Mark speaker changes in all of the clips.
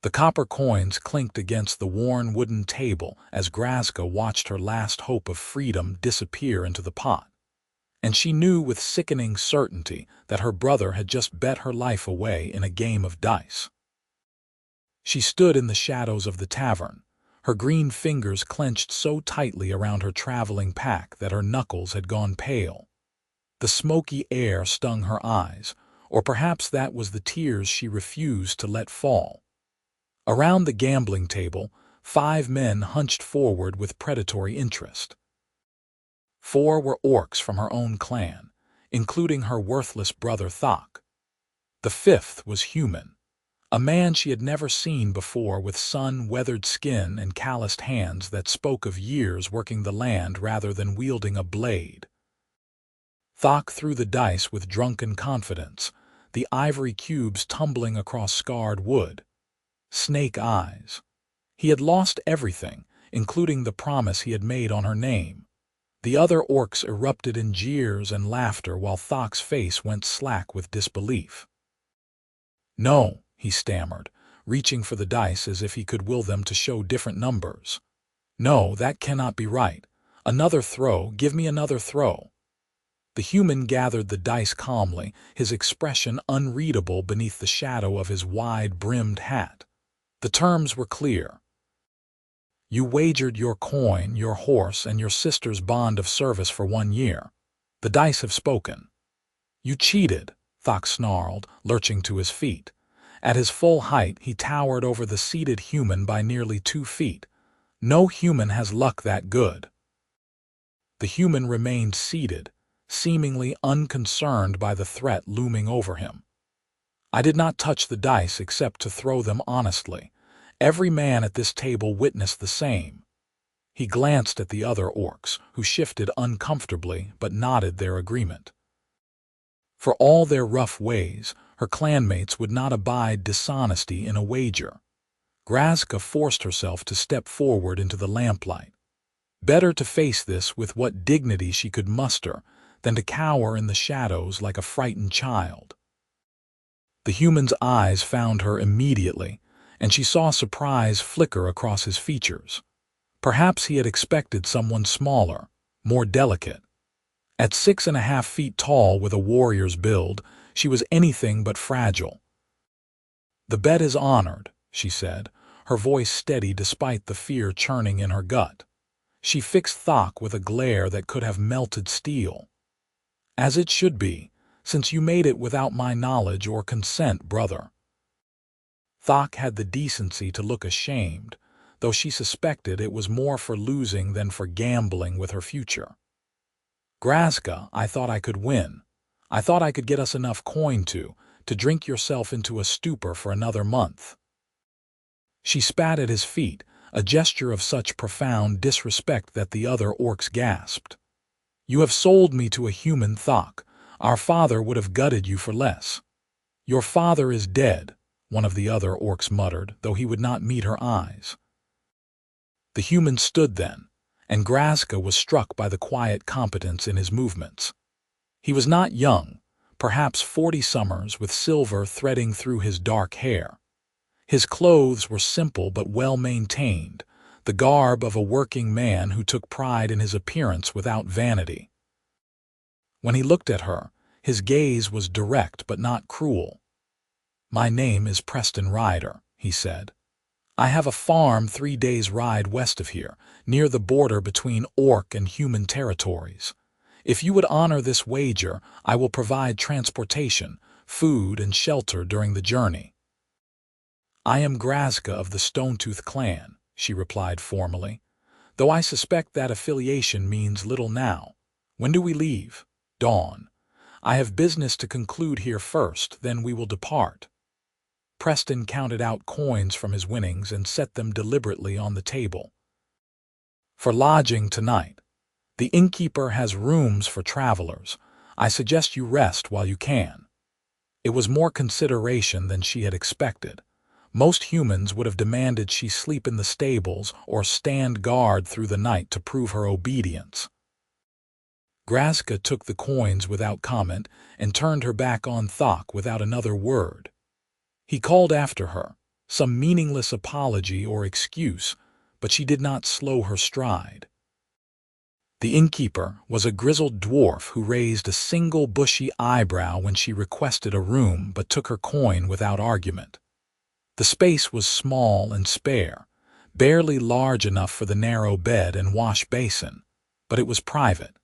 Speaker 1: The copper coins clinked against the worn wooden table as Grazka watched her last hope of freedom disappear into the pot. And she knew with sickening certainty that her brother had just bet her life away in a game of dice. She stood in the shadows of the tavern, her green fingers clenched so tightly around her traveling pack that her knuckles had gone pale. The smoky air stung her eyes, or perhaps that was the tears she refused to let fall. Around the gambling table, 5 men hunched forward with predatory interest. 4 were orcs from her own clan, including her worthless brother Thok. The 5th was human, a man she had never seen before with sun-weathered skin and calloused hands that spoke of years working the land rather than wielding a blade. Thok threw the dice with drunken confidence, the ivory cubes tumbling across scarred wood. Snake eyes. He had lost everything, including the promise he had made on her name. The other orcs erupted in jeers and laughter while Thok's face went slack with disbelief. "No," he stammered, reaching for the dice as if he could will them to show different numbers. "No, that cannot be right. Another throw, give me another throw." The human gathered the dice calmly, his expression unreadable beneath the shadow of his wide-brimmed hat. The terms were clear. "You wagered your coin, your horse, and your sister's bond of service for 1 year. The dice have spoken." "You cheated," Thok snarled, lurching to his feet. At his full height, he towered over the seated human by nearly 2 feet. No human has luck that good. The human remained seated, seemingly unconcerned by the threat looming over him. "I did not touch the dice except to throw them honestly. Every man at this table witnessed the same." He glanced at the other orcs, who shifted uncomfortably but nodded their agreement. For all their rough ways, her clanmates would not abide dishonesty in a wager. Grazka forced herself to step forward into the lamplight. Better to face this with what dignity she could muster than to cower in the shadows like a frightened child. The human's eyes found her immediately, and she saw surprise flicker across his features. Perhaps he had expected someone smaller, more delicate. At 6.5 feet tall with a warrior's build, she was anything but fragile. "The bet is honored," she said, her voice steady despite the fear churning in her gut. She fixed Thok with a glare that could have melted steel. "As it should be, since you made it without my knowledge or consent, brother." Thok had the decency to look ashamed, though she suspected it was more for losing than for gambling with her future. "Grazka, I thought I could win. I thought I could get us enough coin to drink yourself into a stupor for another month." She spat at his feet, a gesture of such profound disrespect that the other orcs gasped. "You have sold me to a human, Thok. Our father would have gutted you for less." "Your father is dead," one of the other orcs muttered, though he would not meet her eyes. The human stood then, and Grazka was struck by the quiet competence in his movements. He was not young, perhaps 40 summers, with silver threading through his dark hair. His clothes were simple but well-maintained, the garb of a working man who took pride in his appearance without vanity. When he looked at her, his gaze was direct but not cruel. "My name is Preston Ryder," he said. "I have a farm 3 days' ride west of here, near the border between orc and human territories. If you would honor this wager, I will provide transportation, food, and shelter during the journey." "I am Grazka of the Stonetooth clan," she replied formally, "though I suspect that affiliation means little now. When do we leave?" "Dawn. I have business to conclude here first, then we will depart." Preston counted out coins from his winnings and set them deliberately on the table. "For lodging tonight. The innkeeper has rooms for travelers. I suggest you rest while you can." It was more consideration than she had expected. Most humans would have demanded she sleep in the stables or stand guard through the night to prove her obedience. Grazka took the coins without comment and turned her back on Thok without another word. He called after her, some meaningless apology or excuse, but she did not slow her stride. The innkeeper was a grizzled dwarf who raised a single bushy eyebrow when she requested a room but took her coin without argument. The space was small and spare, barely large enough for the narrow bed and wash basin, but it was private.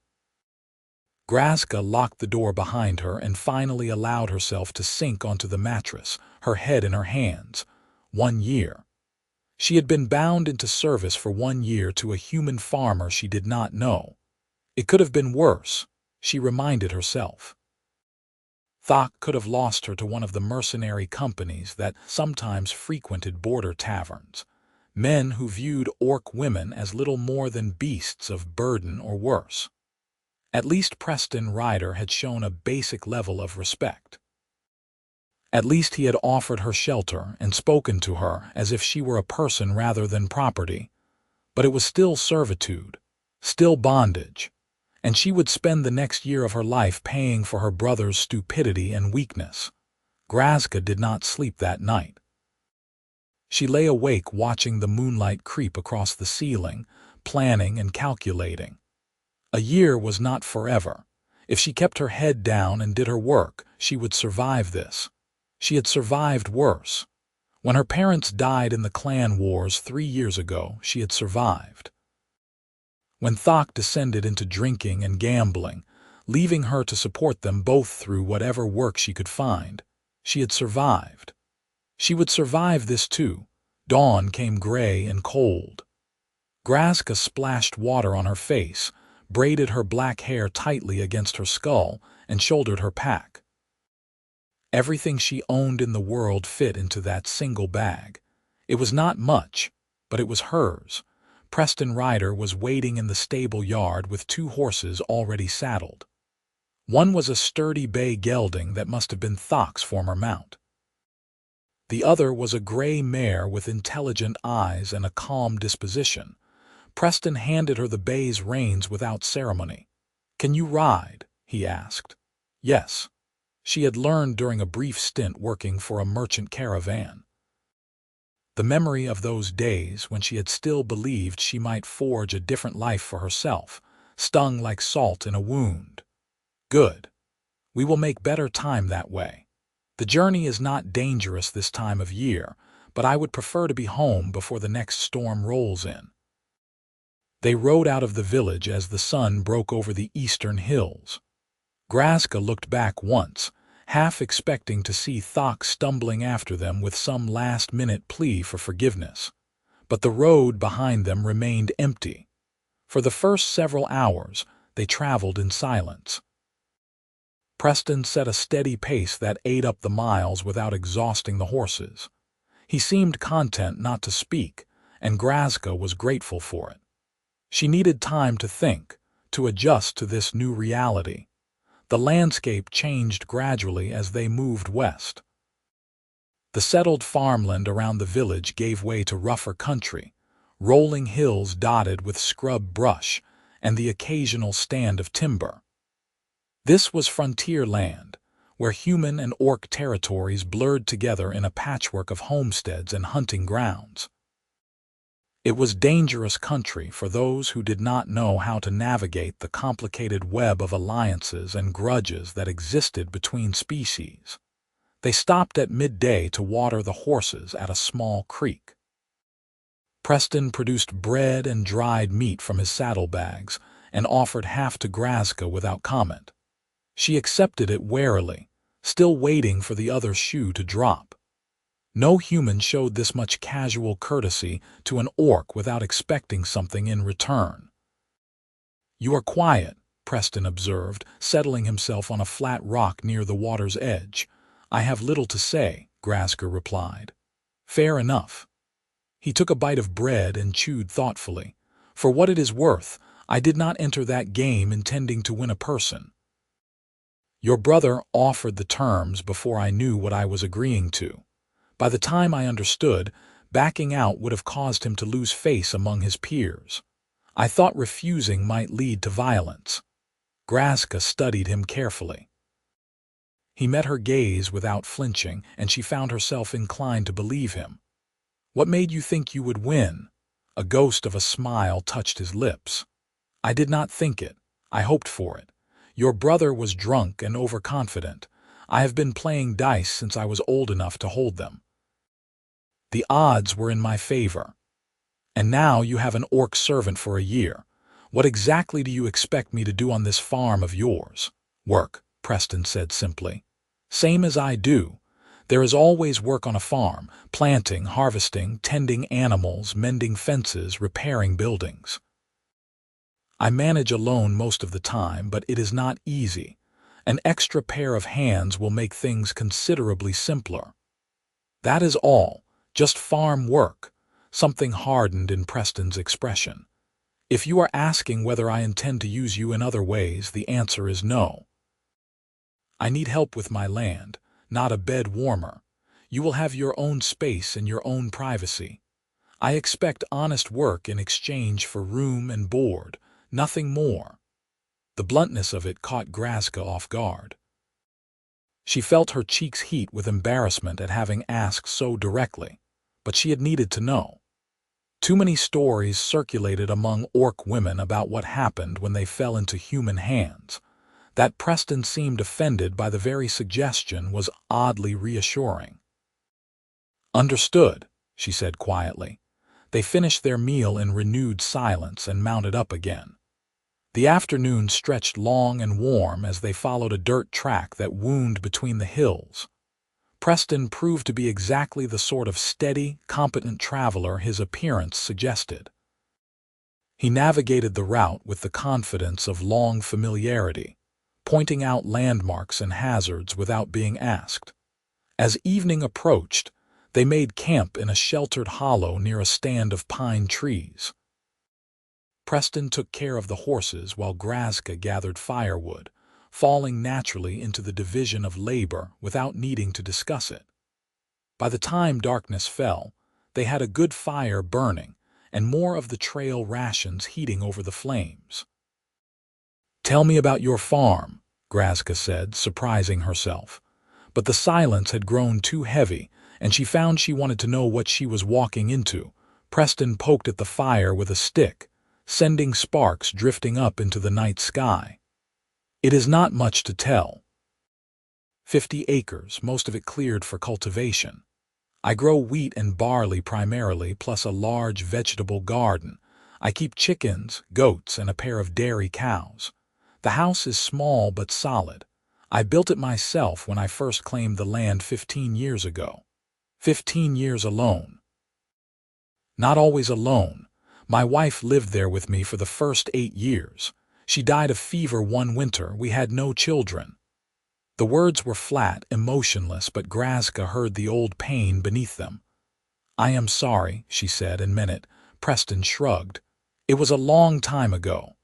Speaker 1: Grazka locked the door behind her and finally allowed herself to sink onto the mattress, her head in her hands. 1 year. She had been bound into service for 1 year to a human farmer she did not know. It could have been worse, she reminded herself. Thok could have lost her to one of the mercenary companies that sometimes frequented border taverns, men who viewed orc women as little more than beasts of burden or worse. At least Preston Ryder had shown a basic level of respect. At least he had offered her shelter and spoken to her as if she were a person rather than property. But it was still servitude, still bondage, and she would spend the next year of her life paying for her brother's stupidity and weakness. Grazka did not sleep that night. She lay awake watching the moonlight creep across the ceiling, planning and calculating. A year was not forever. If she kept her head down and did her work, she would survive this. She had survived worse. When her parents died in the clan wars 3 years ago, she had survived. When Thok descended into drinking and gambling, leaving her to support them both through whatever work she could find, she had survived. She would survive this too. Dawn came gray and cold. Grazka splashed water on her face, braided her black hair tightly against her skull, and shouldered her pack. Everything she owned in the world fit into that single bag. It was not much, but it was hers. Preston Ryder was waiting in the stable yard with 2 horses already saddled. One was a sturdy bay gelding that must have been Thok's former mount. The other was a gray mare with intelligent eyes and a calm disposition. Preston handed her the bay's reins without ceremony. "Can you ride?" he asked. Yes. She had learned during a brief stint working for a merchant caravan. The memory of those days when she had still believed she might forge a different life for herself stung like salt in a wound. Good. We will make better time that way. The journey is not dangerous this time of year, but I would prefer to be home before the next storm rolls in. They rode out of the village as the sun broke over the eastern hills. Grazka looked back once, half expecting to see Thok stumbling after them with some last-minute plea for forgiveness. But the road behind them remained empty. For the first several hours, they traveled in silence. Preston set a steady pace that ate up the miles without exhausting the horses. He seemed content not to speak, and Grazka was grateful for it. She needed time to think, to adjust to this new reality. The landscape changed gradually as they moved west. The settled farmland around the village gave way to rougher country, rolling hills dotted with scrub brush, and the occasional stand of timber. This was frontier land, where human and orc territories blurred together in a patchwork of homesteads and hunting grounds. It was dangerous country for those who did not know how to navigate the complicated web of alliances and grudges that existed between species. They stopped at midday to water the horses at a small creek. Preston produced bread and dried meat from his saddlebags and offered half to Grazka without comment. She accepted it warily, still waiting for the other shoe to drop. No human showed this much casual courtesy to an orc without expecting something in return. "You are quiet," Preston observed, settling himself on a flat rock near the water's edge. "I have little to say," Grazka replied. "Fair enough." He took a bite of bread and chewed thoughtfully. "For what it is worth, I did not enter that game intending to win a person. Your brother offered the terms before I knew what I was agreeing to. By the time I understood, backing out would have caused him to lose face among his peers. I thought refusing might lead to violence." Grazka studied him carefully. He met her gaze without flinching, and she found herself inclined to believe him. What made you think you would win? A ghost of a smile touched his lips. I did not think it. I hoped for it. Your brother was drunk and overconfident. I have been playing dice since I was old enough to hold them. The odds were in my favor. And now you have an orc servant for a year. What exactly do you expect me to do on this farm of yours? Work, Preston said simply. Same as I do. There is always work on a farm, planting, harvesting, tending animals, mending fences, repairing buildings. I manage alone most of the time, but it is not easy. An extra pair of hands will make things considerably simpler. That is all, just farm work. Something hardened in Preston's expression. If you are asking whether I intend to use you in other ways, the answer is no. I need help with my land, not a bed warmer. You will have your own space and your own privacy. I expect honest work in exchange for room and board, nothing more. The bluntness of it caught Grazka off guard. She felt her cheeks heat with embarrassment at having asked so directly, but she had needed to know. Too many stories circulated among orc women about what happened when they fell into human hands. That Preston seemed offended by the very suggestion was oddly reassuring. Understood, she said quietly. They finished their meal in renewed silence and mounted up again. The afternoon stretched long and warm as they followed a dirt track that wound between the hills. Preston proved to be exactly the sort of steady, competent traveler his appearance suggested. He navigated the route with the confidence of long familiarity, pointing out landmarks and hazards without being asked. As evening approached, they made camp in a sheltered hollow near a stand of pine trees. Preston took care of the horses while Grazka gathered firewood, falling naturally into the division of labor without needing to discuss it. By the time darkness fell, they had a good fire burning and more of the trail rations heating over the flames. "Tell me about your farm," Grazka said, surprising herself. But the silence had grown too heavy, and she found she wanted to know what she was walking into. Preston poked at the fire with a stick, sending sparks drifting up into the night sky. It is not much to tell. 50 acres, most of it cleared for cultivation. I grow wheat and barley primarily, plus a large vegetable garden. I keep chickens, goats, and a pair of dairy cows. The house is small but solid. I built it myself when I first claimed the land 15 years ago. 15 years alone. Not always alone. My wife lived there with me for the first 8 years. She died of fever one winter. We had no children. The words were flat, emotionless, but Grazka heard the old pain beneath them. I am sorry, she said, and meant it. Preston shrugged. It was a long time ago.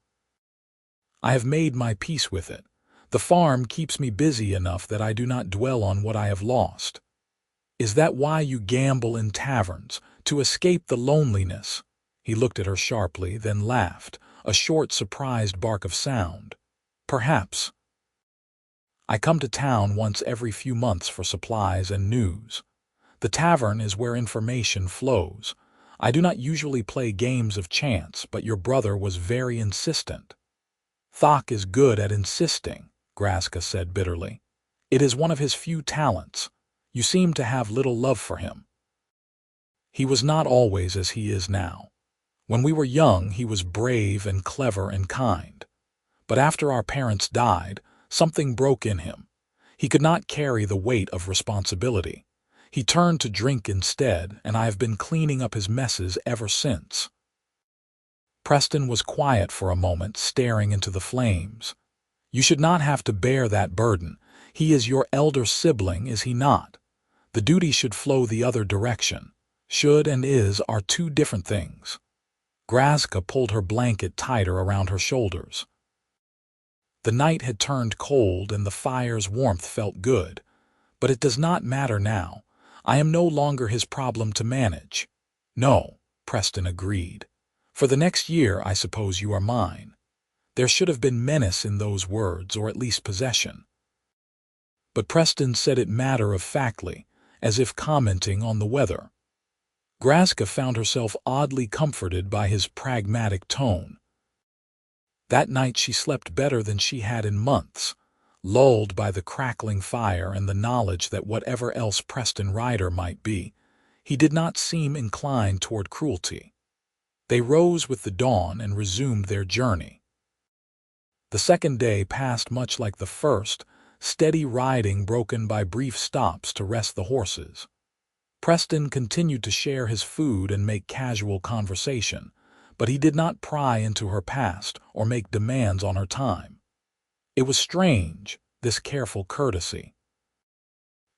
Speaker 1: I have made my peace with it. The farm keeps me busy enough that I do not dwell on what I have lost. Is that why you gamble in taverns? To escape the loneliness? He looked at her sharply, then laughed, a short, surprised bark of sound. Perhaps. I come to town once every few months for supplies and news. The tavern is where information flows. I do not usually play games of chance, but your brother was very insistent. Thok is good at insisting, Grazka said bitterly. It is one of his few talents. You seem to have little love for him. He was not always as he is now. When we were young, he was brave and clever and kind. But after our parents died, something broke in him. He could not carry the weight of responsibility. He turned to drink instead, and I have been cleaning up his messes ever since. Preston was quiet for a moment, staring into the flames. You should not have to bear that burden. He is your elder sibling, is he not? The duty should flow the other direction. Should and is are two different things. Grazka pulled her blanket tighter around her shoulders. The night had turned cold and the fire's warmth felt good. But it does not matter now. I am no longer his problem to manage. No, Preston agreed. For the next year, I suppose you are mine. There should have been menace in those words, or at least possession. But Preston said it matter-of-factly, as if commenting on the weather. Grazka found herself oddly comforted by his pragmatic tone. That night she slept better than she had in months, lulled by the crackling fire and the knowledge that whatever else Preston Ryder might be, he did not seem inclined toward cruelty. They rose with the dawn and resumed their journey. The second day passed much like the first, steady riding broken by brief stops to rest the horses. Preston continued to share his food and make casual conversation, but he did not pry into her past or make demands on her time. It was strange, this careful courtesy.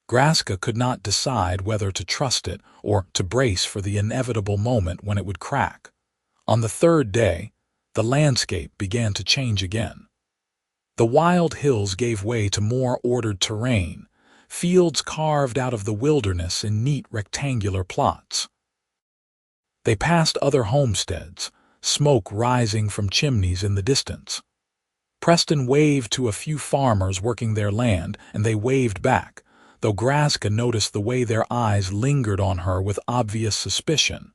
Speaker 1: Grazka could not decide whether to trust it or to brace for the inevitable moment when it would crack. On the third day, the landscape began to change again. The wild hills gave way to more ordered terrain, fields carved out of the wilderness in neat rectangular plots. They passed other homesteads, smoke rising from chimneys in the distance. Preston waved to a few farmers working their land, and they waved back, though Grazka noticed the way their eyes lingered on her with obvious suspicion.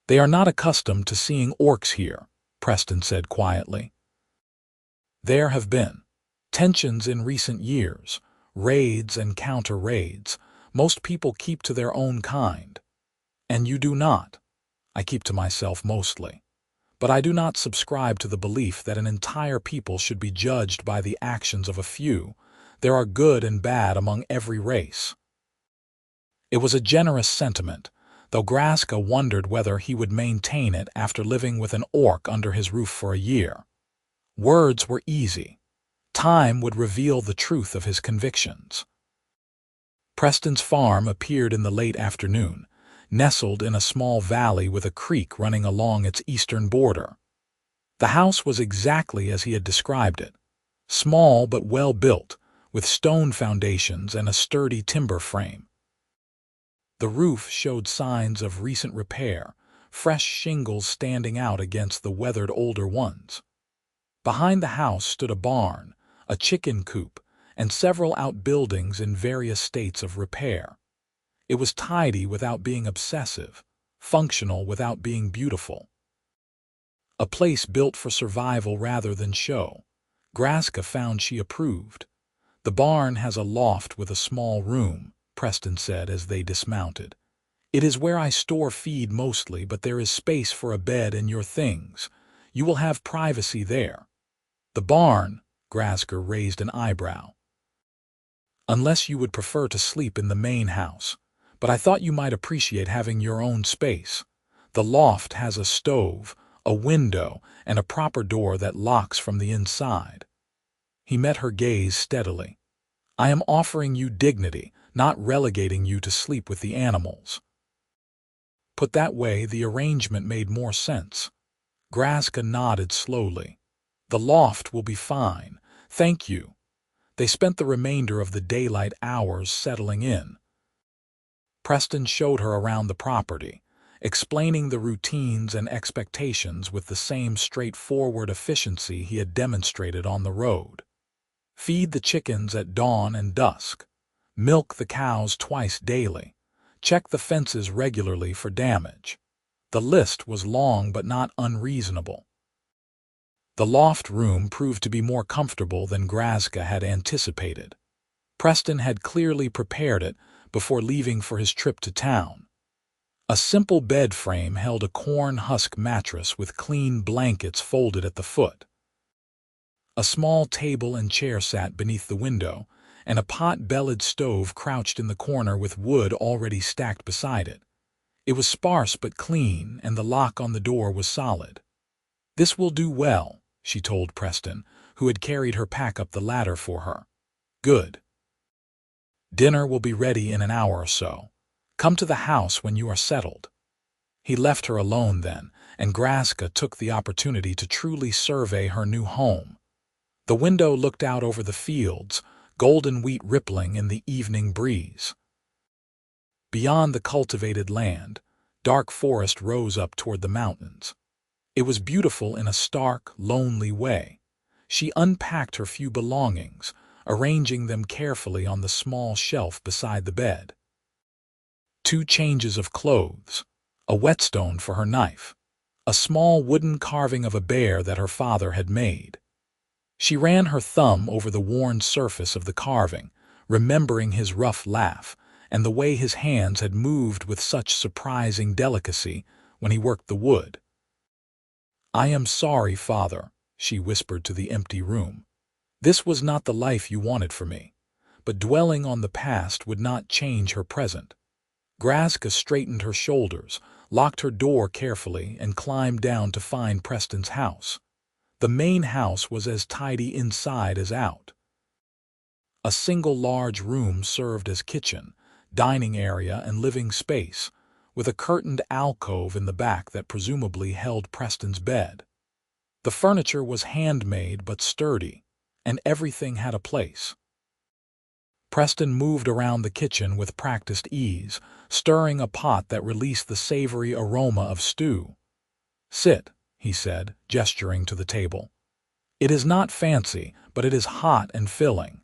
Speaker 1: "They are not accustomed to seeing orcs here," Preston said quietly. "There have been tensions in recent years, raids and counter-raids. Most people keep to their own kind. And you do not. I keep to myself mostly. But I do not subscribe to the belief that an entire people should be judged by the actions of a few. There are good and bad among every race." It was a generous sentiment, though Grazka wondered whether he would maintain it after living with an orc under his roof for a year. Words were easy. Time would reveal the truth of his convictions. Preston's farm appeared in the late afternoon, nestled in a small valley with a creek running along its eastern border. The house was exactly as he had described it, small but well built, with stone foundations and a sturdy timber frame. The roof showed signs of recent repair, fresh shingles standing out against the weathered older ones. Behind the house stood a barn, a chicken coop, and several outbuildings in various states of repair. It was tidy without being obsessive, functional without being beautiful. A place built for survival rather than show. Grazka found she approved. "The barn has a loft with a small room," Preston said as they dismounted. "It is where I store feed mostly, but there is space for a bed and your things. You will have privacy there." "The barn," Grazka raised an eyebrow. "Unless you would prefer to sleep in the main house. But I thought you might appreciate having your own space. The loft has a stove, a window, and a proper door that locks from the inside." He met her gaze steadily. "I am offering you dignity, not relegating you to sleep with the animals." Put that way, the arrangement made more sense. Grazka nodded slowly. "The loft will be fine. Thank you." They spent the remainder of the daylight hours settling in. Preston showed her around the property, explaining the routines and expectations with the same straightforward efficiency he had demonstrated on the road. Feed the chickens at dawn and dusk. Milk the cows twice daily. Check the fences regularly for damage. The list was long but not unreasonable. The loft room proved to be more comfortable than Grazka had anticipated. Preston had clearly prepared it before leaving for his trip to town. A simple bed frame held a corn husk mattress with clean blankets folded at the foot. A small table and chair sat beneath the window, and a pot-bellied stove crouched in the corner with wood already stacked beside it. It was sparse but clean, and the lock on the door was solid. "This will do well," she told Preston, who had carried her pack up the ladder for her. "Good. Dinner will be ready in an hour or so. Come to the house when you are settled." He left her alone then, and Grazka took the opportunity to truly survey her new home. The window looked out over the fields, golden wheat rippling in the evening breeze. Beyond the cultivated land, dark forest rose up toward the mountains. It was beautiful in a stark, lonely way. She unpacked her few belongings, arranging them carefully on the small shelf beside the bed. 2 changes of clothes, a whetstone for her knife, a small wooden carving of a bear that her father had made. She ran her thumb over the worn surface of the carving, remembering his rough laugh and the way his hands had moved with such surprising delicacy when he worked the wood. "I am sorry, Father," she whispered to the empty room. "This was not the life you wanted for me." But dwelling on the past would not change her present. Grazka straightened her shoulders, locked her door carefully, and climbed down to find Preston's house. The main house was as tidy inside as out. A single large room served as kitchen, dining area, and living space, with a curtained alcove in the back that presumably held Preston's bed. The furniture was handmade but sturdy, and everything had a place. Preston moved around the kitchen with practiced ease, stirring a pot that released the savory aroma of stew. "Sit," he said, gesturing to the table. "It is not fancy, but it is hot and filling."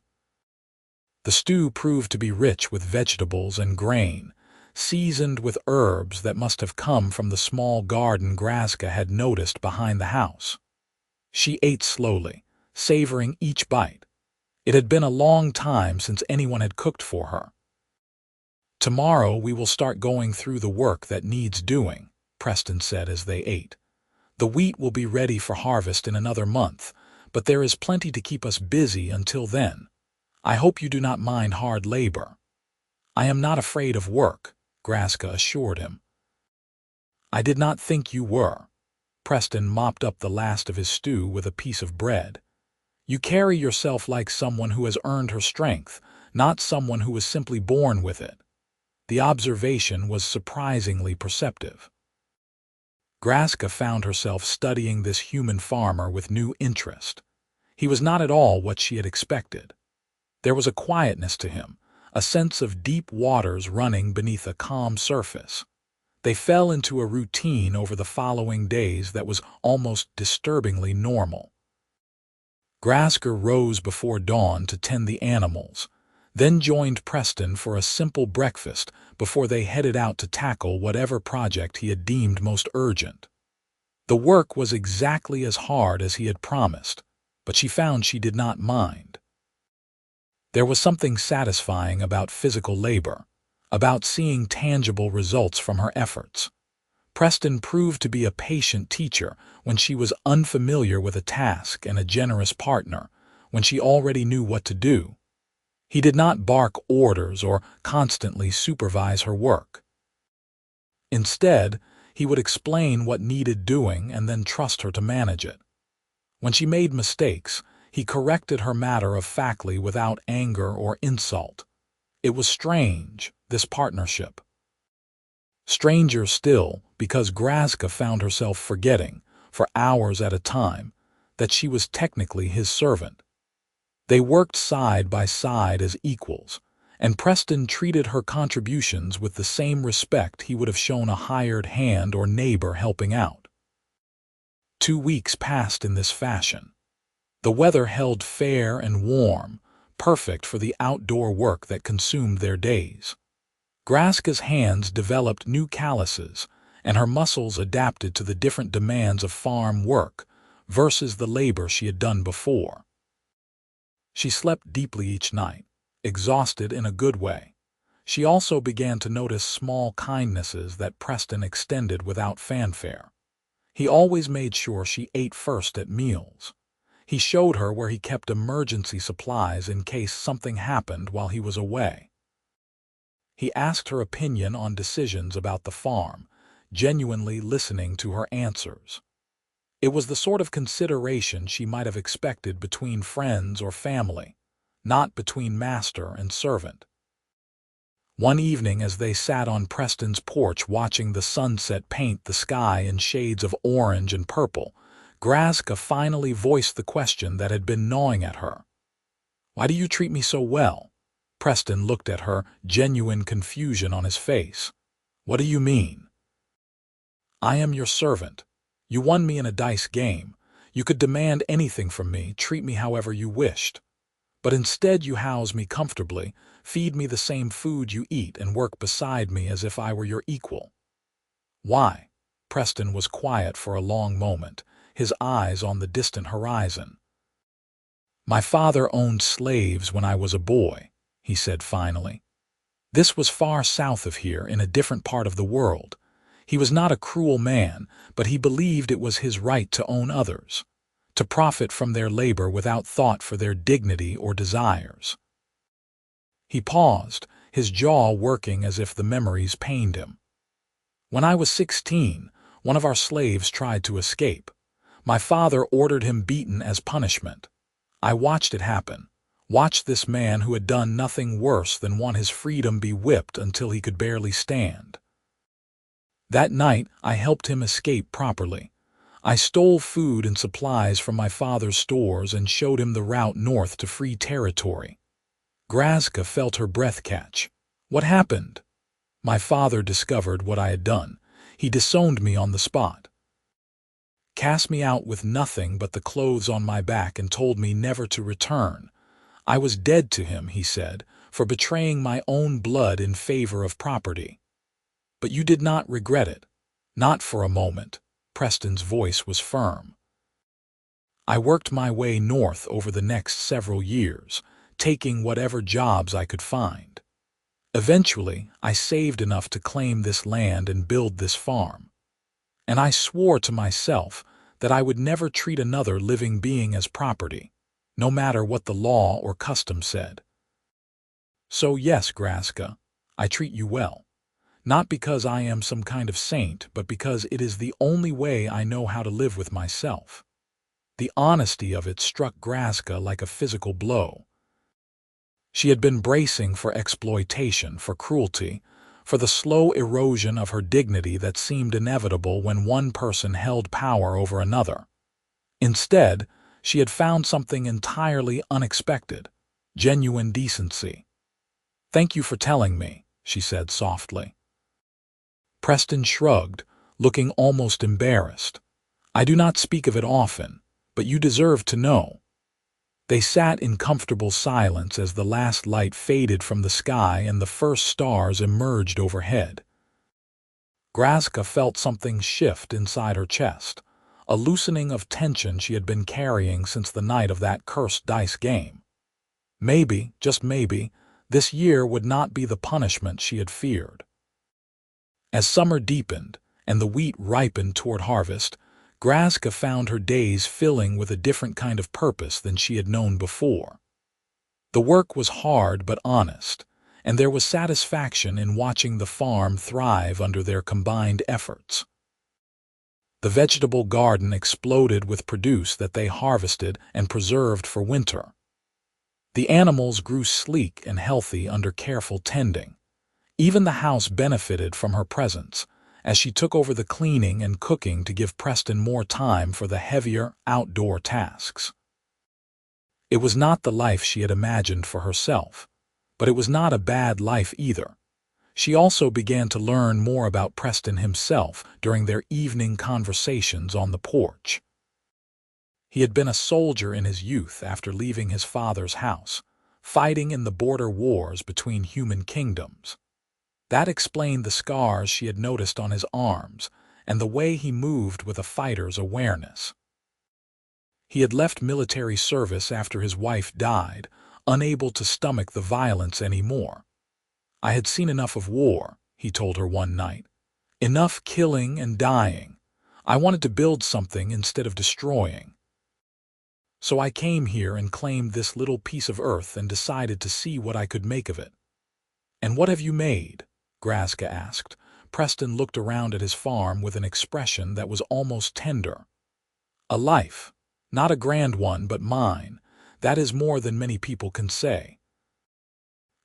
Speaker 1: The stew proved to be rich with vegetables and grain, seasoned with herbs that must have come from the small garden Grazka had noticed behind the house. She ate slowly, savoring each bite. It had been a long time since anyone had cooked for her. "Tomorrow we will start going through the work that needs doing," Preston said as they ate. "The wheat will be ready for harvest in another month, but there is plenty to keep us busy until then. I hope you do not mind hard labor." "I am not afraid of work," Grazka assured him. "I did not think you were." Preston mopped up the last of his stew with a piece of bread. "You carry yourself like someone who has earned her strength, not someone who was simply born with it." The observation was surprisingly perceptive. Grazka found herself studying this human farmer with new interest. He was not at all what she had expected. There was a quietness to him, a sense of deep waters running beneath a calm surface. They fell into a routine over the following days that was almost disturbingly normal. Grazka rose before dawn to tend the animals, then joined Preston for a simple breakfast before they headed out to tackle whatever project he had deemed most urgent. The work was exactly as hard as he had promised, but she found she did not mind. There was something satisfying about physical labor, about seeing tangible results from her efforts. Preston proved to be a patient teacher when she was unfamiliar with a task and a generous partner when she already knew what to do. He did not bark orders or constantly supervise her work. Instead, he would explain what needed doing and then trust her to manage it. When she made mistakes, he corrected her matter-of-factly without anger or insult. It was strange, this partnership. Stranger still, because Grazka found herself forgetting, for hours at a time, that she was technically his servant. They worked side by side as equals, and Preston treated her contributions with the same respect he would have shown a hired hand or neighbor helping out. 2 weeks passed in this fashion. The weather held fair and warm, perfect for the outdoor work that consumed their days. Grazka's hands developed new calluses, and her muscles adapted to the different demands of farm work versus the labor she had done before. She slept deeply each night, exhausted in a good way. She also began to notice small kindnesses that Preston extended without fanfare. He always made sure she ate first at meals. He showed her where he kept emergency supplies in case something happened while he was away. He asked her opinion on decisions about the farm, genuinely listening to her answers. It was the sort of consideration she might have expected between friends or family, not between master and servant. One evening, as they sat on Preston's porch watching the sunset paint the sky in shades of orange and purple, Grazka finally voiced the question that had been gnawing at her. "Why do you treat me so well?" Preston looked at her, genuine confusion on his face. "What do you mean?" "I am your servant. You won me in a dice game. You could demand anything from me, treat me however you wished. But instead you house me comfortably, feed me the same food you eat, and work beside me as if I were your equal." Why? Preston was quiet for a long moment, his eyes on the distant horizon. My father owned slaves when I was a boy, he said finally. This was far south of here, in a different part of the world. He was not a cruel man, but he believed it was his right to own others, to profit from their labor without thought for their dignity or desires. He paused, his jaw working as if the memories pained him. When I was 16, one of our slaves tried to escape. My father ordered him beaten as punishment. I watched it happen, watched this man who had done nothing worse than want his freedom be whipped until he could barely stand. That night, I helped him escape properly. I stole food and supplies from my father's stores and showed him the route north to free territory. Grazka felt her breath catch. What happened? My father discovered what I had done. He disowned me on the spot. Cast me out with nothing but the clothes on my back and told me never to return. I was dead to him, he said, for betraying my own blood in favor of property. But you did not regret it. Not for a moment. Preston's voice was firm. I worked my way north over the next several years, taking whatever jobs I could find. Eventually, I saved enough to claim this land and build this farm. And I swore to myself that I would never treat another living being as property, no matter what the law or custom said. So yes, Grazka, I treat you well. Not because I am some kind of saint, but because it is the only way I know how to live with myself. The honesty of it struck Grazka like a physical blow. She had been bracing for exploitation, for cruelty, for the slow erosion of her dignity that seemed inevitable when one person held power over another. Instead, she had found something entirely unexpected, genuine decency. "Thank you for telling me," she said softly. Preston shrugged, looking almost embarrassed. "I do not speak of it often, but you deserve to know." They sat in comfortable silence as the last light faded from the sky and the first stars emerged overhead. Grazka felt something shift inside her chest, a loosening of tension she had been carrying since the night of that cursed dice game. Maybe, just maybe, this year would not be the punishment she had feared. As summer deepened and the wheat ripened toward harvest, Grazka found her days filling with a different kind of purpose than she had known before. The work was hard but honest, and there was satisfaction in watching the farm thrive under their combined efforts. The vegetable garden exploded with produce that they harvested and preserved for winter. The animals grew sleek and healthy under careful tending. Even the house benefited from her presence, as she took over the cleaning and cooking to give Preston more time for the heavier, outdoor tasks. It was not the life she had imagined for herself, but it was not a bad life either. She also began to learn more about Preston himself during their evening conversations on the porch. He had been a soldier in his youth after leaving his father's house, fighting in the border wars between human kingdoms. That explained the scars she had noticed on his arms and the way he moved with a fighter's awareness. He had left military service after his wife died, unable to stomach the violence anymore. "I had seen enough of war," he told her one night. "Enough killing and dying. I wanted to build something instead of destroying. So I came here and claimed this little piece of earth and decided to see what I could make of it." "And what have you made?" Grazka asked. Preston looked around at his farm with an expression that was almost tender. "A life. Not a grand one, but mine. That is more than many people can say."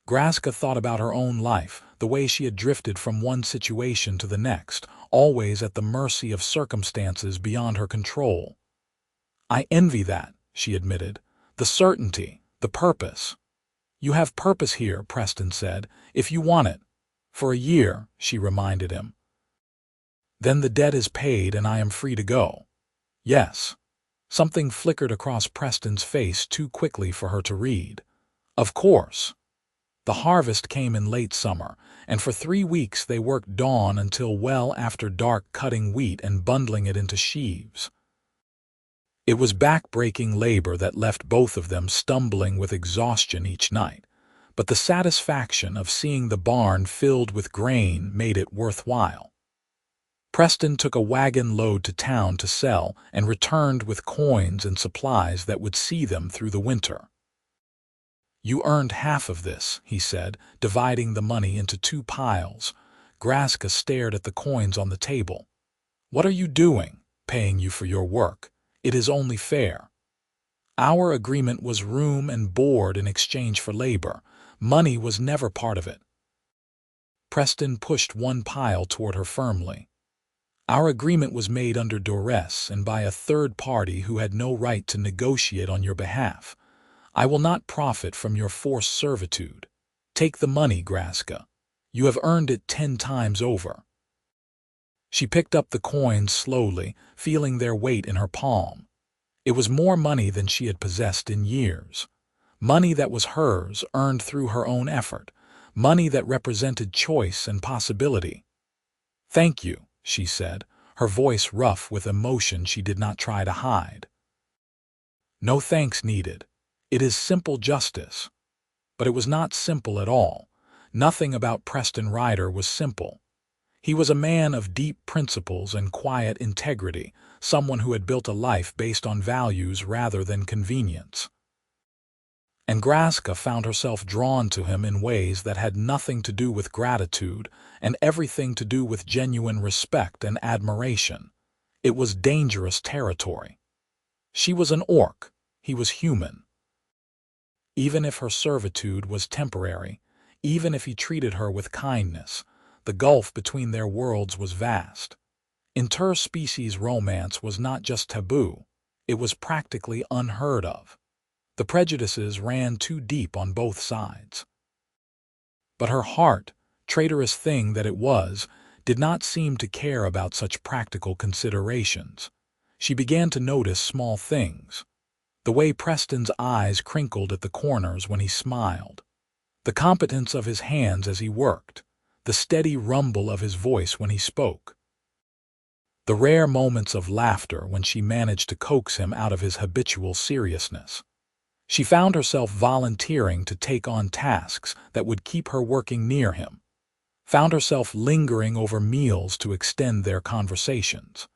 Speaker 1: Grazka thought about her own life, the way she had drifted from one situation to the next, always at the mercy of circumstances beyond her control. "I envy that," she admitted. "The certainty, the purpose." "You have purpose here," Preston said, "if you want it. For a year," she reminded him. "Then the debt is paid and I am free to go." "Yes." Something flickered across Preston's face too quickly for her to read. "Of course." The harvest came in late summer, and for 3 weeks they worked dawn until well after dark cutting wheat and bundling it into sheaves. It was back-breaking labor that left both of them stumbling with exhaustion each night, but the satisfaction of seeing the barn filled with grain made it worthwhile. Preston took a wagon load to town to sell and returned with coins and supplies that would see them through the winter. "You earned half of this," he said, dividing the money into 2 piles. Grazka stared at the coins on the table. "What are you doing, paying you for your work? It is only fair. Our agreement was room and board in exchange for labor. Money was never part of it." Preston pushed 1 pile toward her firmly. "Our agreement was made under duress and by a third party who had no right to negotiate on your behalf. I will not profit from your forced servitude. Take the money, Grazka. You have earned it 10 times over." She picked up the coins slowly, feeling their weight in her palm. It was more money than she had possessed in years. Money that was hers, earned through her own effort. Money that represented choice and possibility. "Thank you," she said, her voice rough with emotion she did not try to hide. "No thanks needed. It is simple justice." But it was not simple at all. Nothing about Preston Ryder was simple. He was a man of deep principles and quiet integrity, someone who had built a life based on values rather than convenience. And Grazka found herself drawn to him in ways that had nothing to do with gratitude and everything to do with genuine respect and admiration. It was dangerous territory. She was an orc. He was human. Even if her servitude was temporary, even if he treated her with kindness, the gulf between their worlds was vast. Interspecies romance was not just taboo, it was practically unheard of. The prejudices ran too deep on both sides. But her heart, traitorous thing that it was, did not seem to care about such practical considerations. She began to notice small things. The way Preston's eyes crinkled at the corners when he smiled. The competence of his hands as he worked. The steady rumble of his voice when he spoke. The rare moments of laughter when she managed to coax him out of his habitual seriousness. She found herself volunteering to take on tasks that would keep her working near him. Found herself lingering over meals to extend their conversations.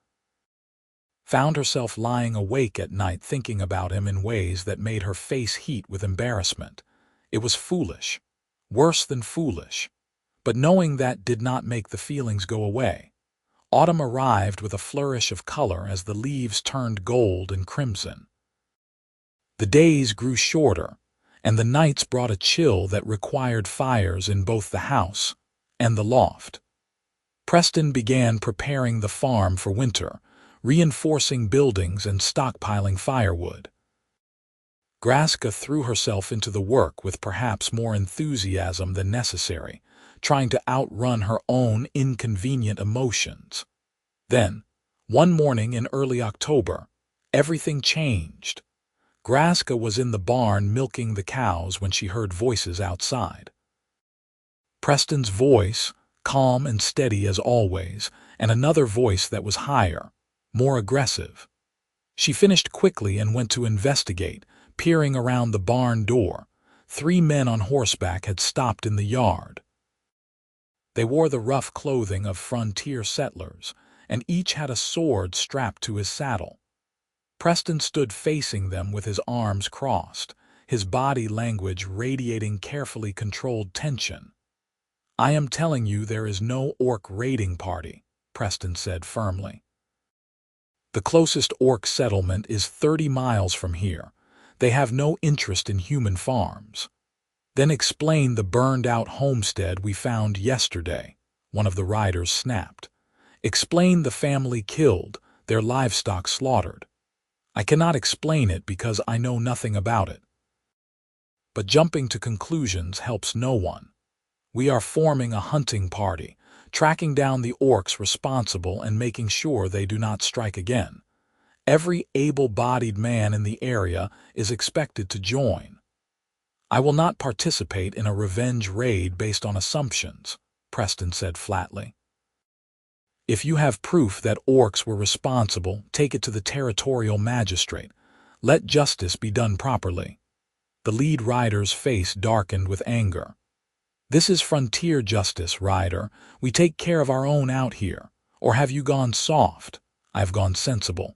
Speaker 1: Found herself lying awake at night thinking about him in ways that made her face heat with embarrassment. It was foolish. Worse than foolish. But knowing that did not make the feelings go away. Autumn arrived with a flourish of color as the leaves turned gold and crimson. The days grew shorter, and the nights brought a chill that required fires in both the house and the loft. Preston began preparing the farm for winter, reinforcing buildings and stockpiling firewood. Grazka threw herself into the work with perhaps more enthusiasm than necessary, trying to outrun her own inconvenient emotions. Then, one morning in early October, everything changed. Grazka was in the barn milking the cows when she heard voices outside. Preston's voice, calm and steady as always, and another voice that was higher, more aggressive. She finished quickly and went to investigate, peering around the barn door. 3 men on horseback had stopped in the yard. They wore the rough clothing of frontier settlers, and each had a sword strapped to his saddle. Preston stood facing them with his arms crossed, his body language radiating carefully controlled tension. "I am telling you there is no orc raiding party," Preston said firmly. "The closest orc settlement is 30 miles from here. They have no interest in human farms." "Then explain the burned-out homestead we found yesterday," one of the riders snapped. "Explain the family killed, their livestock slaughtered." "I cannot explain it because I know nothing about it." But jumping to conclusions helps no one. We are forming a hunting party, tracking down the orcs responsible and making sure they do not strike again. Every able-bodied man in the area is expected to join. I will not participate in a revenge raid based on assumptions, Preston said flatly. If you have proof that orcs were responsible, take it to the territorial magistrate. Let justice be done properly. The lead rider's face darkened with anger. This is frontier justice, Ryder. We take care of our own out here. Or have you gone soft? I've gone sensible.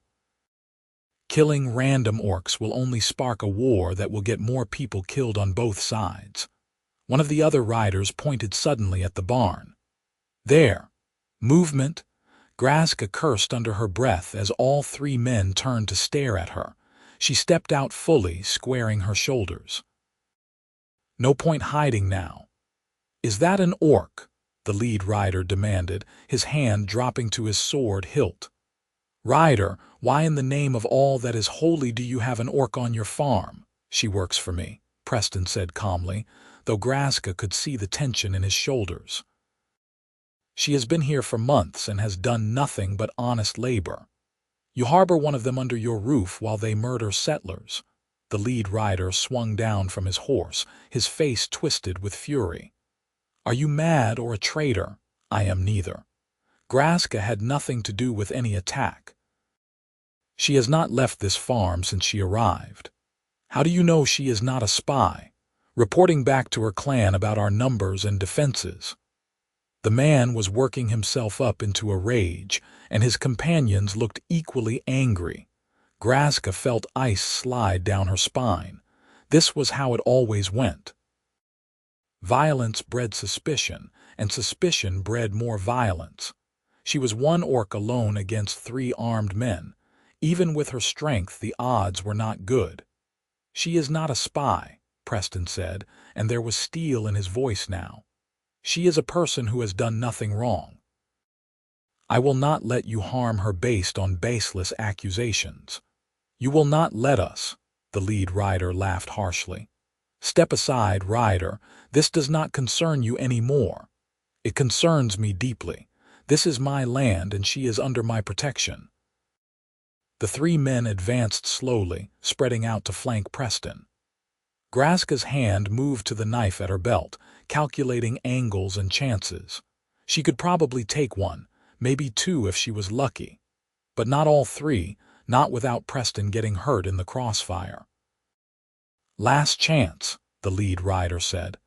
Speaker 1: Killing random orcs will only spark a war that will get more people killed on both sides. One of the other riders pointed suddenly at the barn. There. Movement. Grazka cursed under her breath as all three men turned to stare at her. She stepped out fully, squaring her shoulders. No point hiding now. Is that an orc? The lead rider demanded, his hand dropping to his sword hilt. Ryder, why in the name of all that is holy do you have an orc on your farm? She works for me, Preston said calmly, though Grazka could see the tension in his shoulders. She has been here for months and has done nothing but honest labor. You harbor one of them under your roof while they murder settlers. The lead rider swung down from his horse, his face twisted with fury. Are you mad or a traitor? I am neither. Grazka had nothing to do with any attack. She has not left this farm since she arrived. How do you know she is not a spy? Reporting back to her clan about our numbers and defenses. The man was working himself up into a rage, and his companions looked equally angry. Grazka felt ice slide down her spine. This was how it always went. Violence bred suspicion, and suspicion bred more violence. She was one orc alone against three armed men. Even with her strength, the odds were not good. She is not a spy, Preston said, and there was steel in his voice now. She is a person who has done nothing wrong. I will not let you harm her based on baseless accusations. You will not let us, the lead rider laughed harshly. Step aside, Ryder. This does not concern you anymore. It concerns me deeply. This is my land and she is under my protection. The three men advanced slowly, spreading out to flank Preston. Grazka's hand moved to the knife at her belt, calculating angles and chances. She could probably take one, maybe two if she was lucky. But not all three, not without Preston getting hurt in the crossfire. Last chance, the lead rider said.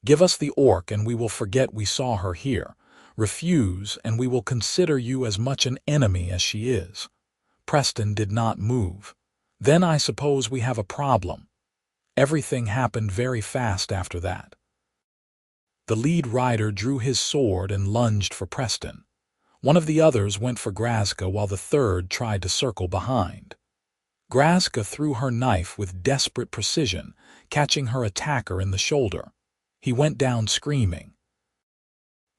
Speaker 1: Give us the orc and we will forget we saw her here. Refuse and we will consider you as much an enemy as she is. Preston did not move. Then I suppose we have a problem. Everything happened very fast after that. The lead rider drew his sword and lunged for Preston. One of the others went for Grazka while the third tried to circle behind. Grazka threw her knife with desperate precision, catching her attacker in the shoulder. He went down screaming.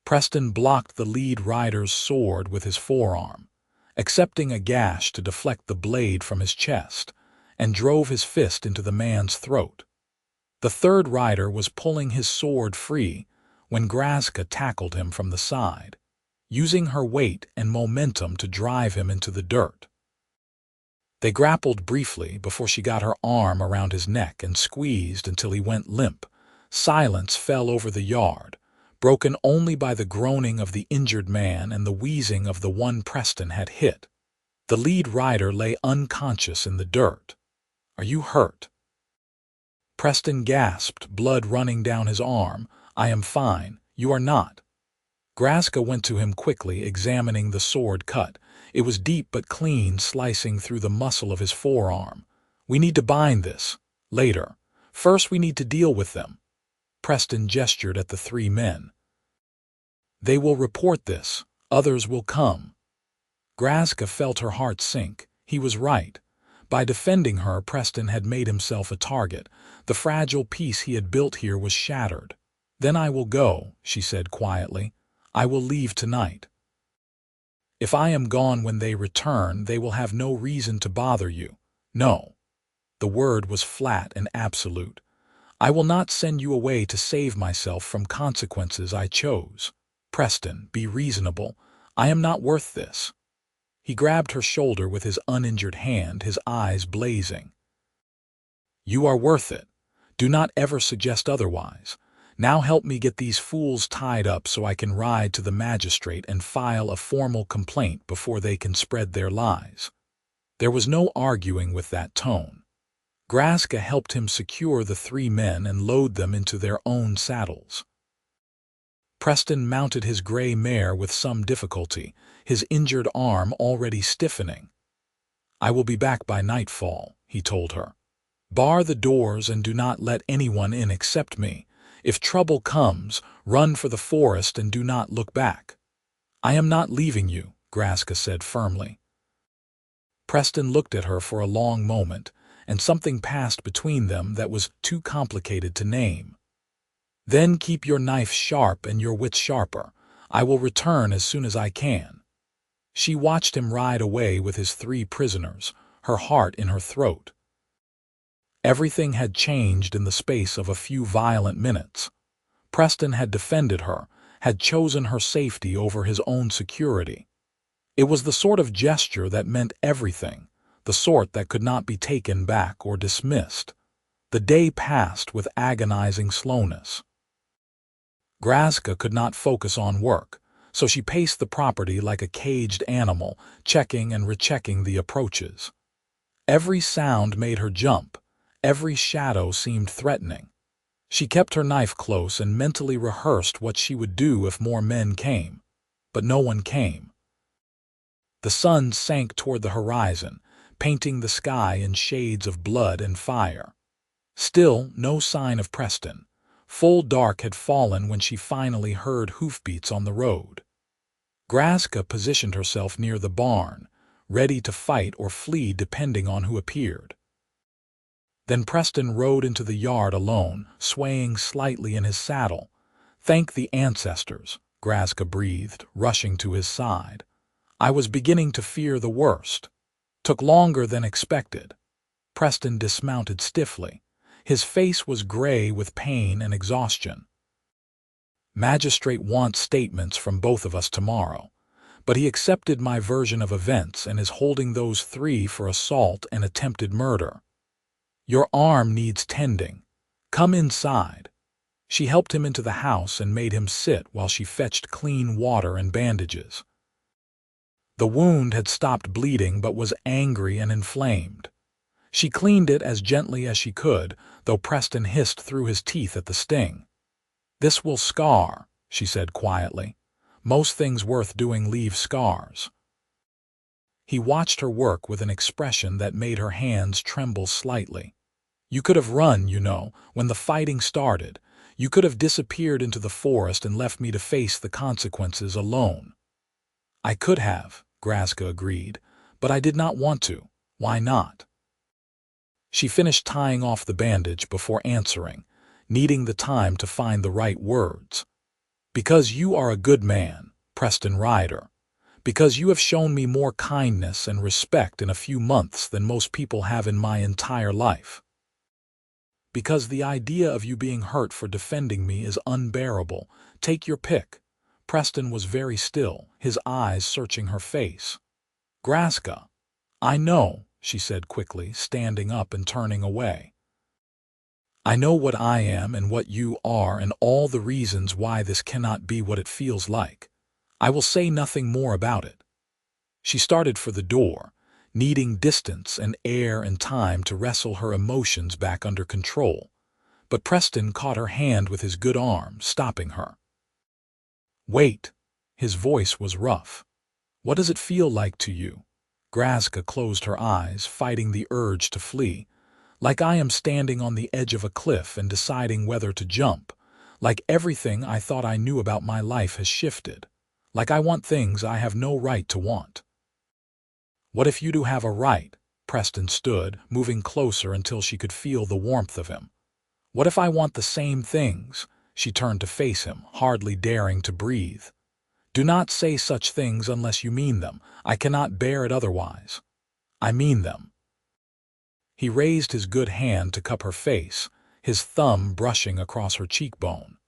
Speaker 1: Preston blocked the lead rider's sword with his forearm, accepting a gash to deflect the blade from his chest, and drove his fist into the man's throat. The third rider was pulling his sword free when Grazka tackled him from the side, using her weight and momentum to drive him into the dirt. They grappled briefly before she got her arm around his neck and squeezed until he went limp. Silence fell over the yard, broken only by the groaning of the injured man and the wheezing of the one Preston had hit. The lead rider lay unconscious in the dirt. Are you hurt? Preston gasped, blood running down his arm. I am fine. You are not. Grazka went to him quickly, examining the sword cut. It was deep but clean, slicing through the muscle of his forearm. We need to bind this. Later. First we need to deal with them. Preston gestured at the three men. They will report this. Others will come. Grazka felt her heart sink. He was right. By defending her, Preston had made himself a target. The fragile peace he had built here was shattered. Then I will go, she said quietly. I will leave tonight. If I am gone when they return, they will have no reason to bother you. No. The word was flat and absolute. I will not send you away to save myself from consequences I chose. Preston, be reasonable. I am not worth this. He grabbed her shoulder with his uninjured hand, his eyes blazing. You are worth it. Do not ever suggest otherwise. Now help me get these fools tied up so I can ride to the magistrate and file a formal complaint before they can spread their lies." There was no arguing with that tone. Grazka helped him secure the 3 men and load them into their own saddles. Preston mounted his gray mare with some difficulty, his injured arm already stiffening. "I will be back by nightfall," he told her. "Bar the doors and do not let anyone in except me. If trouble comes, run for the forest and do not look back." "I am not leaving you," Grazka said firmly. Preston looked at her for a long moment, and something passed between them that was too complicated to name. "Then keep your knife sharp and your wits sharper. I will return as soon as I can." She watched him ride away with his 3 prisoners, her heart in her throat. Everything had changed in the space of a few violent minutes. Preston had defended her, had chosen her safety over his own security. It was the sort of gesture that meant everything, the sort that could not be taken back or dismissed. The day passed with agonizing slowness. Grazka could not focus on work, so she paced the property like a caged animal, checking and rechecking the approaches. Every sound made her jump, every shadow seemed threatening. She kept her knife close and mentally rehearsed what she would do if more men came. But no one came. The sun sank toward the horizon, painting the sky in shades of blood and fire. Still, no sign of Preston. Full dark had fallen when she finally heard hoofbeats on the road. Grazka positioned herself near the barn, ready to fight or flee depending on who appeared. Then Preston rode into the yard alone, swaying slightly in his saddle. "Thank the ancestors," Grazka breathed, rushing to his side. "I was beginning to fear the worst." Took longer than expected. Preston dismounted stiffly. His face was gray with pain and exhaustion. "Magistrate wants statements from both of us tomorrow, but he accepted my version of events and is holding those 3 for assault and attempted murder. Your arm needs tending. Come inside." She helped him into the house and made him sit while she fetched clean water and bandages. The wound had stopped bleeding but was angry and inflamed. She cleaned it as gently as she could, though Preston hissed through his teeth at the sting. "This will scar," she said quietly. "Most things worth doing leave scars." He watched her work with an expression that made her hands tremble slightly. "You could have run, you know, when the fighting started. You could have disappeared into the forest and left me to face the consequences alone." "I could have," Grazka agreed, "but I did not want to. Why not?" She finished tying off the bandage before answering, needing the time to find the right words. "Because you are a good man, Preston Ryder. Because you have shown me more kindness and respect in a few months than most people have in my entire life. Because the idea of you being hurt for defending me is unbearable. Take your pick." Preston was very still, his eyes searching her face. "Grazka." "I know," she said quickly, standing up and turning away. "I know what I am and what you are and all the reasons why this cannot be what it feels like. I will say nothing more about it." She started for the door, needing distance and air and time to wrestle her emotions back under control. But Preston caught her hand with his good arm, stopping her. "Wait." His voice was rough. "What does it feel like to you?" Grazka closed her eyes, fighting the urge to flee. "Like I am standing on the edge of a cliff and deciding whether to jump. Like everything I thought I knew about my life has shifted. Like I want things I have no right to want." "What if you do have a right?" Preston stood, moving closer until she could feel the warmth of him. "What if I want the same things?" She turned to face him, hardly daring to breathe. "Do not say such things unless you mean them. I cannot bear it otherwise." "I mean them." He raised his good hand to cup her face, his thumb brushing across her cheekbone.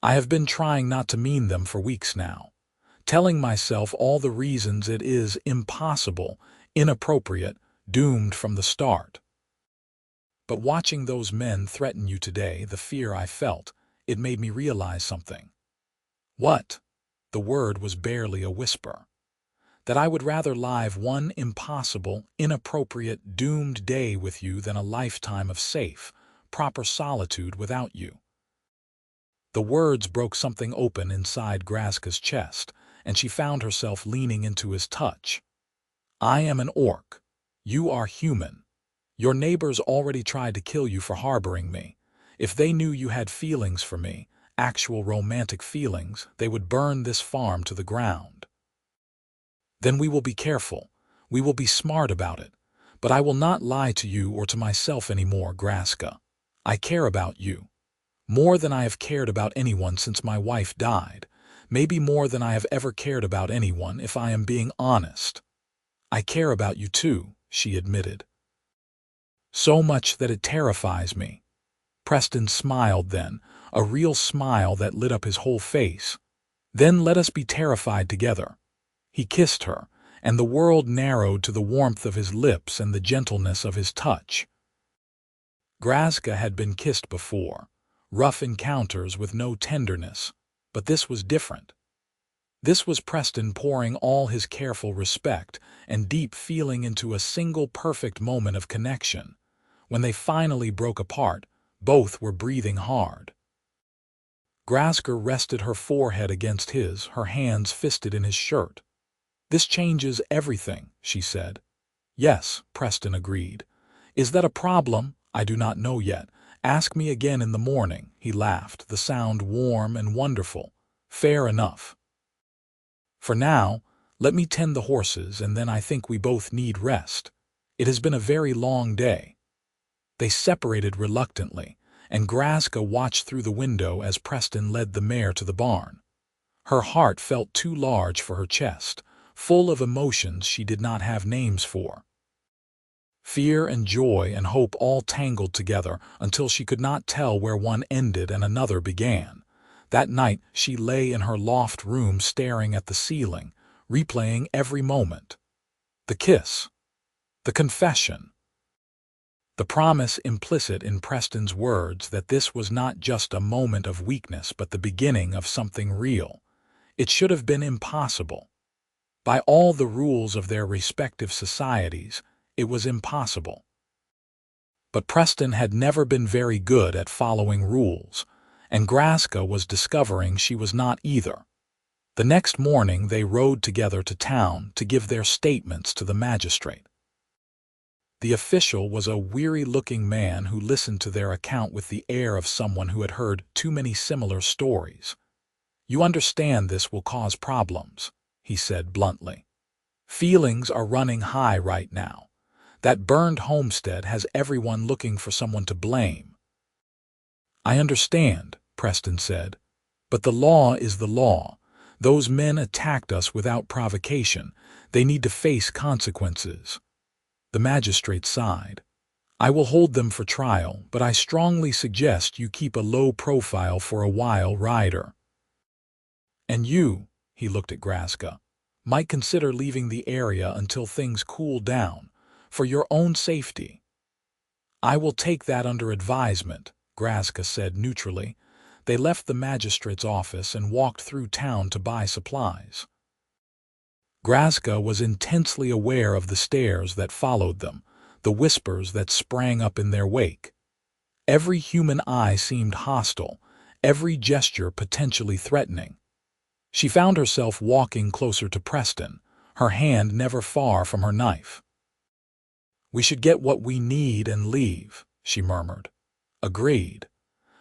Speaker 1: "I have been trying not to mean them for weeks now, telling myself all the reasons it is impossible, inappropriate, doomed from the start. But watching those men threaten you today, the fear I felt, it made me realize something." "What?" The word was barely a whisper. "That I would rather live one impossible, inappropriate, doomed day with you than a lifetime of safe, proper solitude without you." The words broke something open inside Grazka's chest, and she found herself leaning into his touch. "I am an orc. You are human. Your neighbors already tried to kill you for harboring me. If they knew you had feelings for me, actual romantic feelings, they would burn this farm to the ground." "Then we will be careful. We will be smart about it. But I will not lie to you or to myself anymore, Grazka. I care about you. More than I have cared about anyone since my wife died. Maybe more than I have ever cared about anyone, if I am being honest." "I care about you too," she admitted. "So much that it terrifies me." Preston smiled then, a real smile that lit up his whole face. "Then let us be terrified together." He kissed her, and the world narrowed to the warmth of his lips and the gentleness of his touch. Grazka had been kissed before, rough encounters with no tenderness, but this was different. This was Preston pouring all his careful respect and deep feeling into a single perfect moment of connection. When they finally broke apart, both were breathing hard. Grazka rested her forehead against his, her hands fisted in his shirt. "This changes everything," she said. "Yes," Preston agreed. "Is that a problem? I do not know yet. Ask me again in the morning," he laughed, the sound warm and wonderful. "Fair enough. For now, let me tend the horses, and then I think we both need rest. It has been a very long day." They separated reluctantly, and Grazka watched through the window as Preston led the mare to the barn. Her heart felt too large for her chest, full of emotions she did not have names for. Fear and joy and hope all tangled together until she could not tell where one ended and another began. That night she lay in her loft room staring at the ceiling, replaying every moment. The kiss. The confession. The promise implicit in Preston's words that this was not just a moment of weakness but the beginning of something real. It should have been impossible. By all the rules of their respective societies, it was impossible. But Preston had never been very good at following rules, and Grazka was discovering she was not either. The next morning they rode together to town to give their statements to the magistrate. The official was a weary-looking man who listened to their account with the air of someone who had heard too many similar stories. "You understand this will cause problems," he said bluntly. "Feelings are running high right now. That burned homestead has everyone looking for someone to blame." "I understand," Preston said. "But the law is the law. Those men attacked us without provocation. They need to face consequences." The magistrate sighed. "I will hold them for trial, but I strongly suggest you keep a low profile for a while, Ryder. And you," he looked at Grazka, "might consider leaving the area until things cool down, for your own safety." "I will take that under advisement," Grazka said neutrally. They left the magistrate's office and walked through town to buy supplies. Grazka was intensely aware of the stares that followed them, the whispers that sprang up in their wake. Every human eye seemed hostile, every gesture potentially threatening. She found herself walking closer to Preston, her hand never far from her knife. "We should get what we need and leave," she murmured. "Agreed.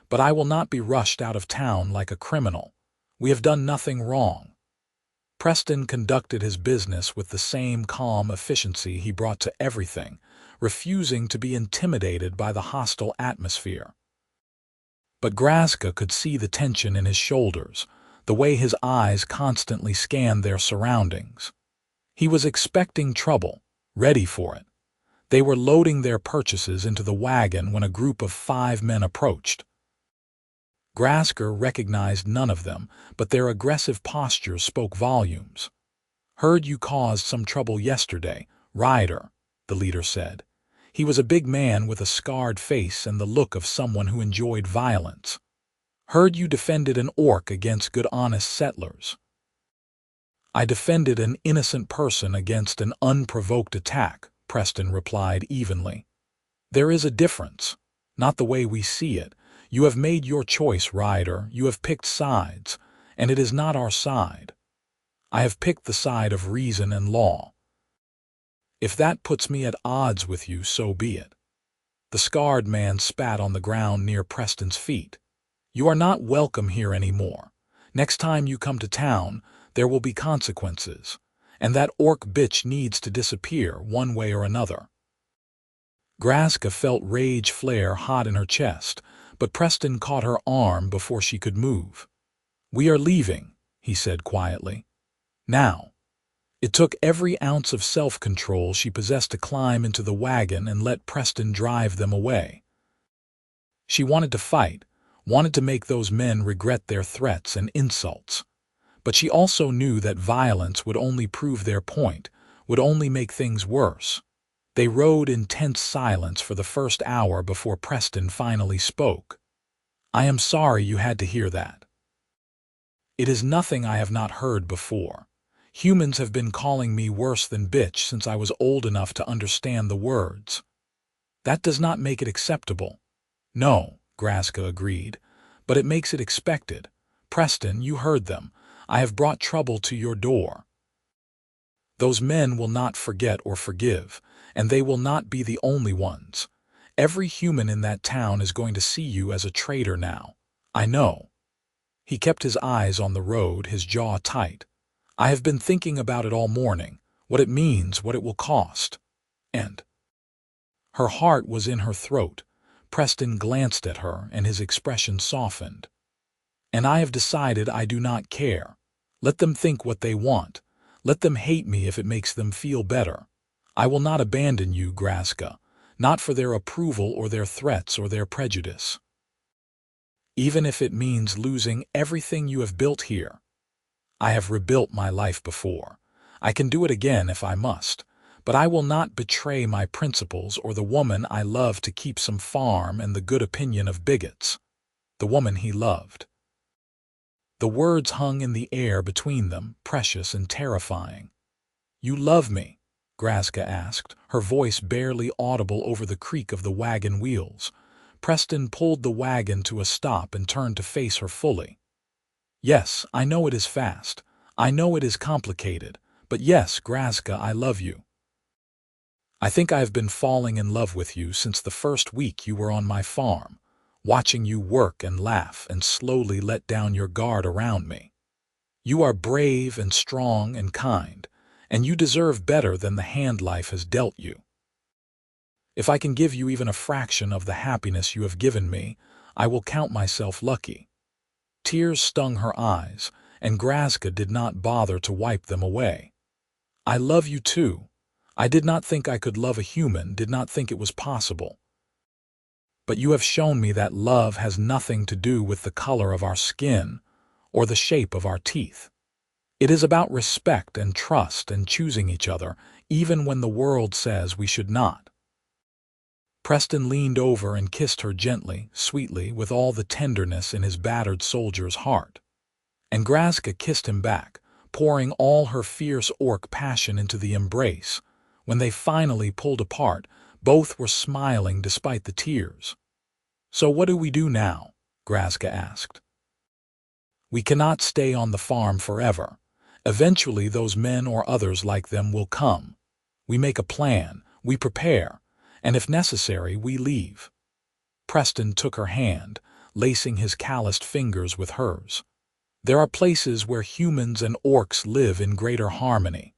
Speaker 1: But I will not be rushed out of town like a criminal. We have done nothing wrong." Preston conducted his business with the same calm efficiency he brought to everything, refusing to be intimidated by the hostile atmosphere. But Grazka could see the tension in his shoulders, the way his eyes constantly scanned their surroundings. He was expecting trouble, ready for it. They were loading their purchases into the wagon when a group of 5 men approached. Grazka recognized none of them, but their aggressive postures spoke volumes. "Heard you caused some trouble yesterday, Ryder," the leader said. He was a big man with a scarred face and the look of someone who enjoyed violence. "Heard you defended an orc against good honest settlers." "I defended an innocent person against an unprovoked attack," Preston replied evenly. "There is a difference. Not the way we see it. You have made your choice, Ryder. You have picked sides, and it is not our side. I have picked the side of reason and law. If that puts me at odds with you, so be it." The scarred man spat on the ground near Preston's feet. "You are not welcome here anymore. Next time you come to town, there will be consequences, and that orc bitch needs to disappear one way or another." Grazka felt rage flare hot in her chest, but Preston caught her arm before she could move. "We are leaving," he said quietly. "Now." It took every ounce of self-control she possessed to climb into the wagon and let Preston drive them away. She wanted to fight, wanted to make those men regret their threats and insults. But she also knew that violence would only prove their point, would only make things worse. They rode in tense silence for the first hour before Preston finally spoke. "I am sorry you had to hear that. It is nothing I have not heard before. Humans have been calling me worse than bitch since I was old enough to understand the words. That does not make it acceptable." "No," Grazka agreed, "but it makes it expected. Preston, you heard them. I have brought trouble to your door. Those men will not forget or forgive, and they will not be the only ones. Every human in that town is going to see you as a traitor now. I know." He kept his eyes on the road, his jaw tight. "I have been thinking about it all morning, what it means, what it will cost. And—" Her heart was in her throat. Preston glanced at her, and his expression softened. "And I have decided I do not care. Let them think what they want. Let them hate me if it makes them feel better. I will not abandon you, Grazka, not for their approval or their threats or their prejudice. Even if it means losing everything you have built here. I have rebuilt my life before. I can do it again if I must, but I will not betray my principles or the woman I love to keep some farm and the good opinion of bigots." The woman he loved. The words hung in the air between them, precious and terrifying. "You love me?" Grazka asked, her voice barely audible over the creak of the wagon wheels. Preston pulled the wagon to a stop and turned to face her fully. "Yes, I know it is fast. I know it is complicated. But yes, Grazka, I love you. I think I have been falling in love with you since the first week you were on my farm, watching you work and laugh and slowly let down your guard around me. You are brave and strong and kind, and you deserve better than the hand life has dealt you. If I can give you even a fraction of the happiness you have given me, I will count myself lucky." Tears stung her eyes, and Grazka did not bother to wipe them away. "I love you too. I did not think I could love a human, did not think it was possible. But you have shown me that love has nothing to do with the color of our skin or the shape of our teeth. It is about respect and trust and choosing each other, even when the world says we should not." Preston leaned over and kissed her gently, sweetly, with all the tenderness in his battered soldier's heart. And Grazka kissed him back, pouring all her fierce orc passion into the embrace. When they finally pulled apart, both were smiling despite the tears. "So what do we do now?" Grazka asked. "We cannot stay on the farm forever. Eventually those men or others like them will come. We make a plan, we prepare, and if necessary, we leave." Preston took her hand, lacing his calloused fingers with hers. "There are places where humans and orcs live in greater harmony.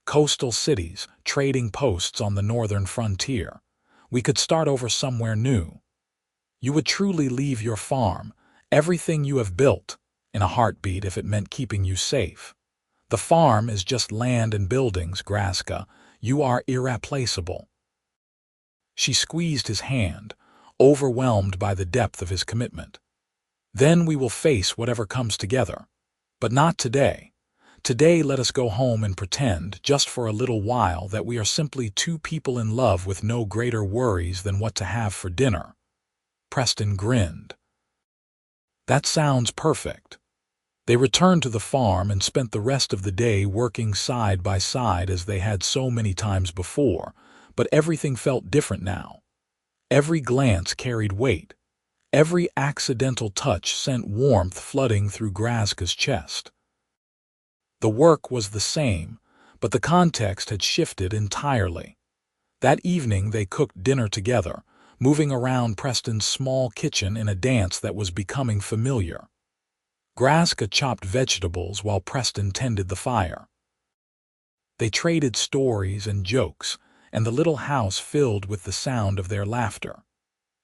Speaker 1: Coastal cities, trading posts on the northern frontier. We could start over somewhere new. You would truly leave your farm, everything you have built, in a heartbeat if it meant keeping you safe. The farm is just land and buildings, Grazka. You are irreplaceable." She squeezed his hand, overwhelmed by the depth of his commitment. "Then we will face whatever comes together. But not today. Today let us go home and pretend, just for a little while, that we are simply two people in love with no greater worries than what to have for dinner." Preston grinned. "That sounds perfect." They returned to the farm and spent the rest of the day working side by side as they had so many times before, but everything felt different now. Every glance carried weight. Every accidental touch sent warmth flooding through Grazka's chest. The work was the same, but the context had shifted entirely. That evening they cooked dinner together, moving around Preston's small kitchen in a dance that was becoming familiar. Grazka chopped vegetables while Preston tended the fire. They traded stories and jokes, and the little house filled with the sound of their laughter.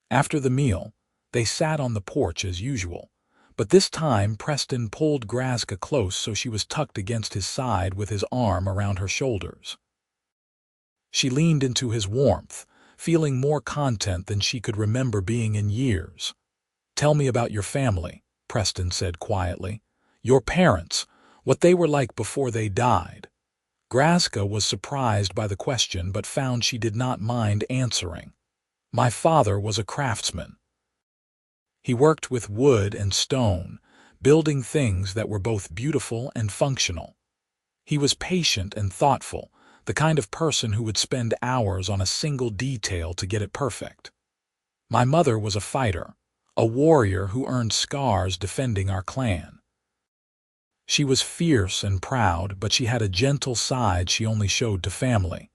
Speaker 1: After the meal, they sat on the porch as usual, but this time Preston pulled Grazka close so she was tucked against his side with his arm around her shoulders. She leaned into his warmth, feeling more content than she could remember being in years. "Tell me about your family," Preston said quietly. "Your parents, what they were like before they died." Grazka was surprised by the question but found she did not mind answering. "My father was a craftsman. He worked with wood and stone, building things that were both beautiful and functional. He was patient and thoughtful, the kind of person who would spend hours on a single detail to get it perfect. My mother was a fighter, a warrior who earned scars defending our clan. She was fierce and proud, but she had a gentle side she only showed to family.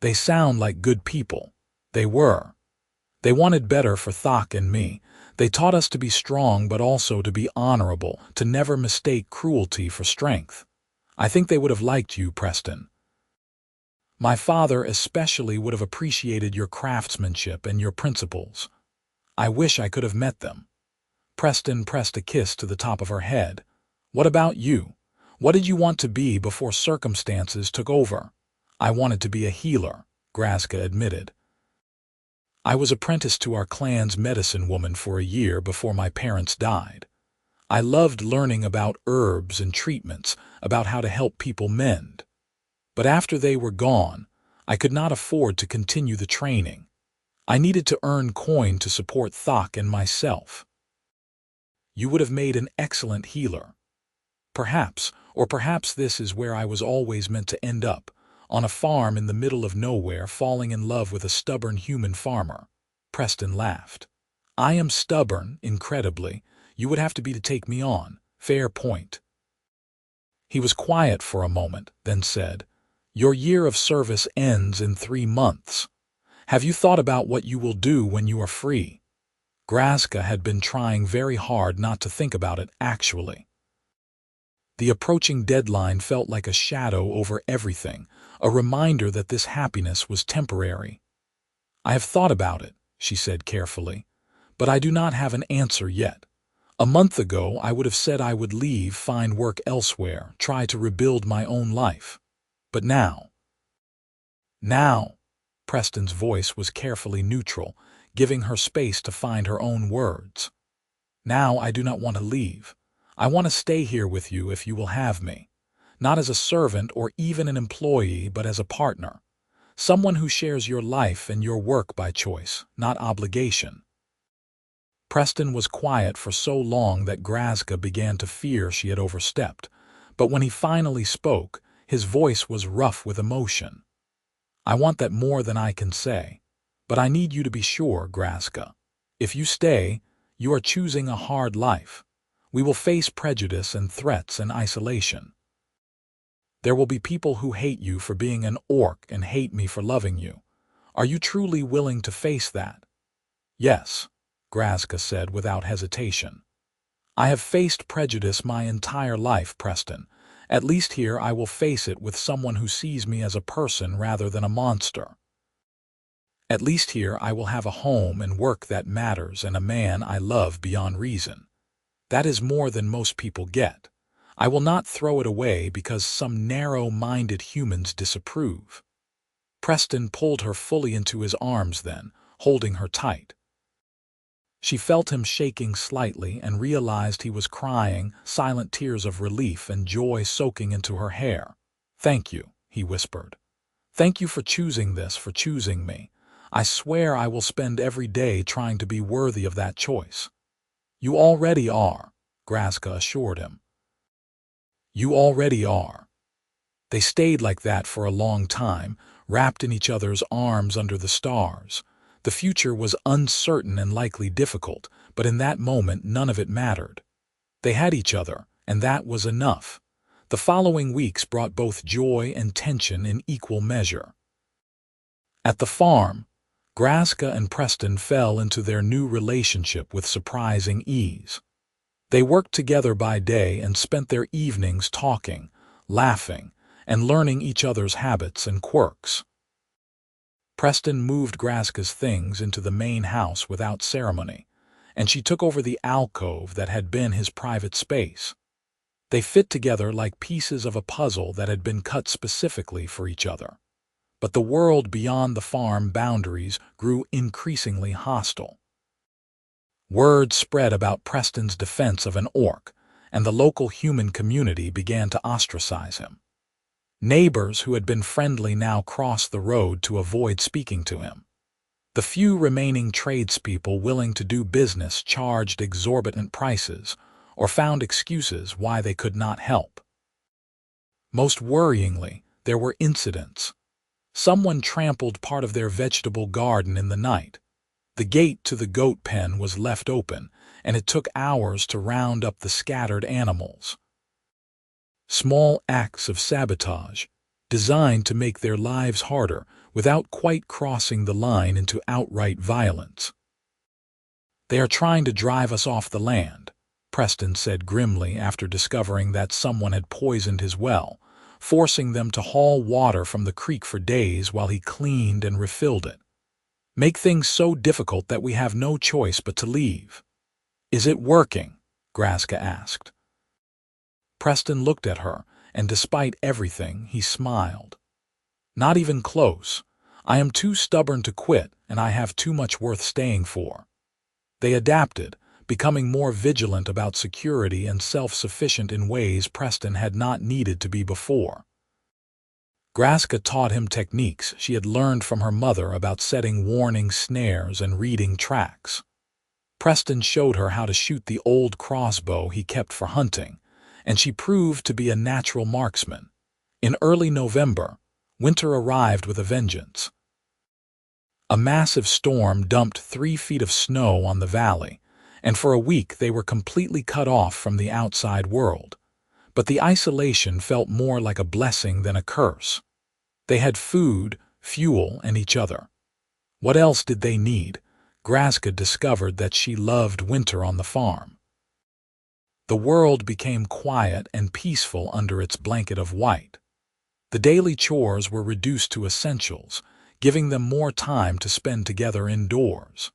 Speaker 1: They sound like good people. They were. They wanted better for Thok and me. They taught us to be strong but also to be honorable, to never mistake cruelty for strength. I think they would have liked you, Preston. My father especially would have appreciated your craftsmanship and your principles. I wish I could have met them." Preston pressed a kiss to the top of her head. "What about you? What did you want to be before circumstances took over?" "I wanted to be a healer," Grazka admitted. "I was apprenticed to our clan's medicine woman for a year before my parents died. I loved learning about herbs and treatments, about how to help people mend. But after they were gone, I could not afford to continue the training. I needed to earn coin to support Thok and myself." "You would have made an excellent healer." "Perhaps, or perhaps this is where I was always meant to end up, on a farm in the middle of nowhere, falling in love with a stubborn human farmer." Preston laughed. "I am stubborn, incredibly. You would have to be to take me on. Fair point." He was quiet for a moment, then said, "Your year of service ends in 3 months. Have you thought about what you will do when you are free?" Grazka had been trying very hard not to think about it, actually. The approaching deadline felt like a shadow over everything, a reminder that this happiness was temporary. "I have thought about it," she said carefully, "but I do not have an answer yet. A month ago I would have said I would leave, find work elsewhere, try to rebuild my own life. But now..." Preston's voice was carefully neutral, giving her space to find her own words. "Now I do not want to leave. I want to stay here with you if you will have me. Not as a servant or even an employee, but as a partner. Someone who shares your life and your work by choice, not obligation." Preston was quiet for so long that Grazka began to fear she had overstepped, but when he finally spoke, his voice was rough with emotion. "I want that more than I can say. But I need you to be sure, Grazka. If you stay, you are choosing a hard life. We will face prejudice and threats and isolation. There will be people who hate you for being an orc and hate me for loving you. Are you truly willing to face that?" "Yes," Grazka said without hesitation. "I have faced prejudice my entire life, Preston. At least here I will face it with someone who sees me as a person rather than a monster. At least here I will have a home and work that matters and a man I love beyond reason. That is more than most people get. I will not throw it away because some narrow-minded humans disapprove." Preston pulled her fully into his arms then, holding her tight. She felt him shaking slightly and realized he was crying, silent tears of relief and joy soaking into her hair. "Thank you," he whispered. "Thank you for choosing this, for choosing me. I swear I will spend every day trying to be worthy of that choice." "You already are," Grazka assured him. "You already are." They stayed like that for a long time, wrapped in each other's arms under the stars. The future was uncertain and likely difficult, but in that moment none of it mattered. They had each other, and that was enough. The following weeks brought both joy and tension in equal measure. At the farm, Grazka and Preston fell into their new relationship with surprising ease. They worked together by day and spent their evenings talking, laughing, and learning each other's habits and quirks. Preston moved Grazka's things into the main house without ceremony, and she took over the alcove that had been his private space. They fit together like pieces of a puzzle that had been cut specifically for each other. But the world beyond the farm boundaries grew increasingly hostile. Word spread about Preston's defense of an orc, and the local human community began to ostracize him. Neighbors who had been friendly now crossed the road to avoid speaking to him. The few remaining tradespeople willing to do business charged exorbitant prices or found excuses why they could not help. Most worryingly, there were incidents. Someone trampled part of their vegetable garden in the night. The gate to the goat pen was left open, and it took hours to round up the scattered animals. Small acts of sabotage, designed to make their lives harder without quite crossing the line into outright violence. "They are trying to drive us off the land," Preston said grimly after discovering that someone had poisoned his well, forcing them to haul water from the creek for days while he cleaned and refilled it. "Make things so difficult that we have no choice but to leave." "Is it working?" Grazka asked. Preston looked at her, and despite everything, he smiled. "Not even close. I am too stubborn to quit, and I have too much worth staying for." They adapted, becoming more vigilant about security and self-sufficient in ways Preston had not needed to be before. Grazka taught him techniques she had learned from her mother about setting warning snares and reading tracks. Preston showed her how to shoot the old crossbow he kept for hunting, and she proved to be a natural marksman. In early November, winter arrived with a vengeance. A massive storm dumped 3 feet of snow on the valley, and for a week they were completely cut off from the outside world. But the isolation felt more like a blessing than a curse. They had food, fuel, and each other. What else did they need? Grazka discovered that she loved winter on the farm. The world became quiet and peaceful under its blanket of white. The daily chores were reduced to essentials, giving them more time to spend together indoors.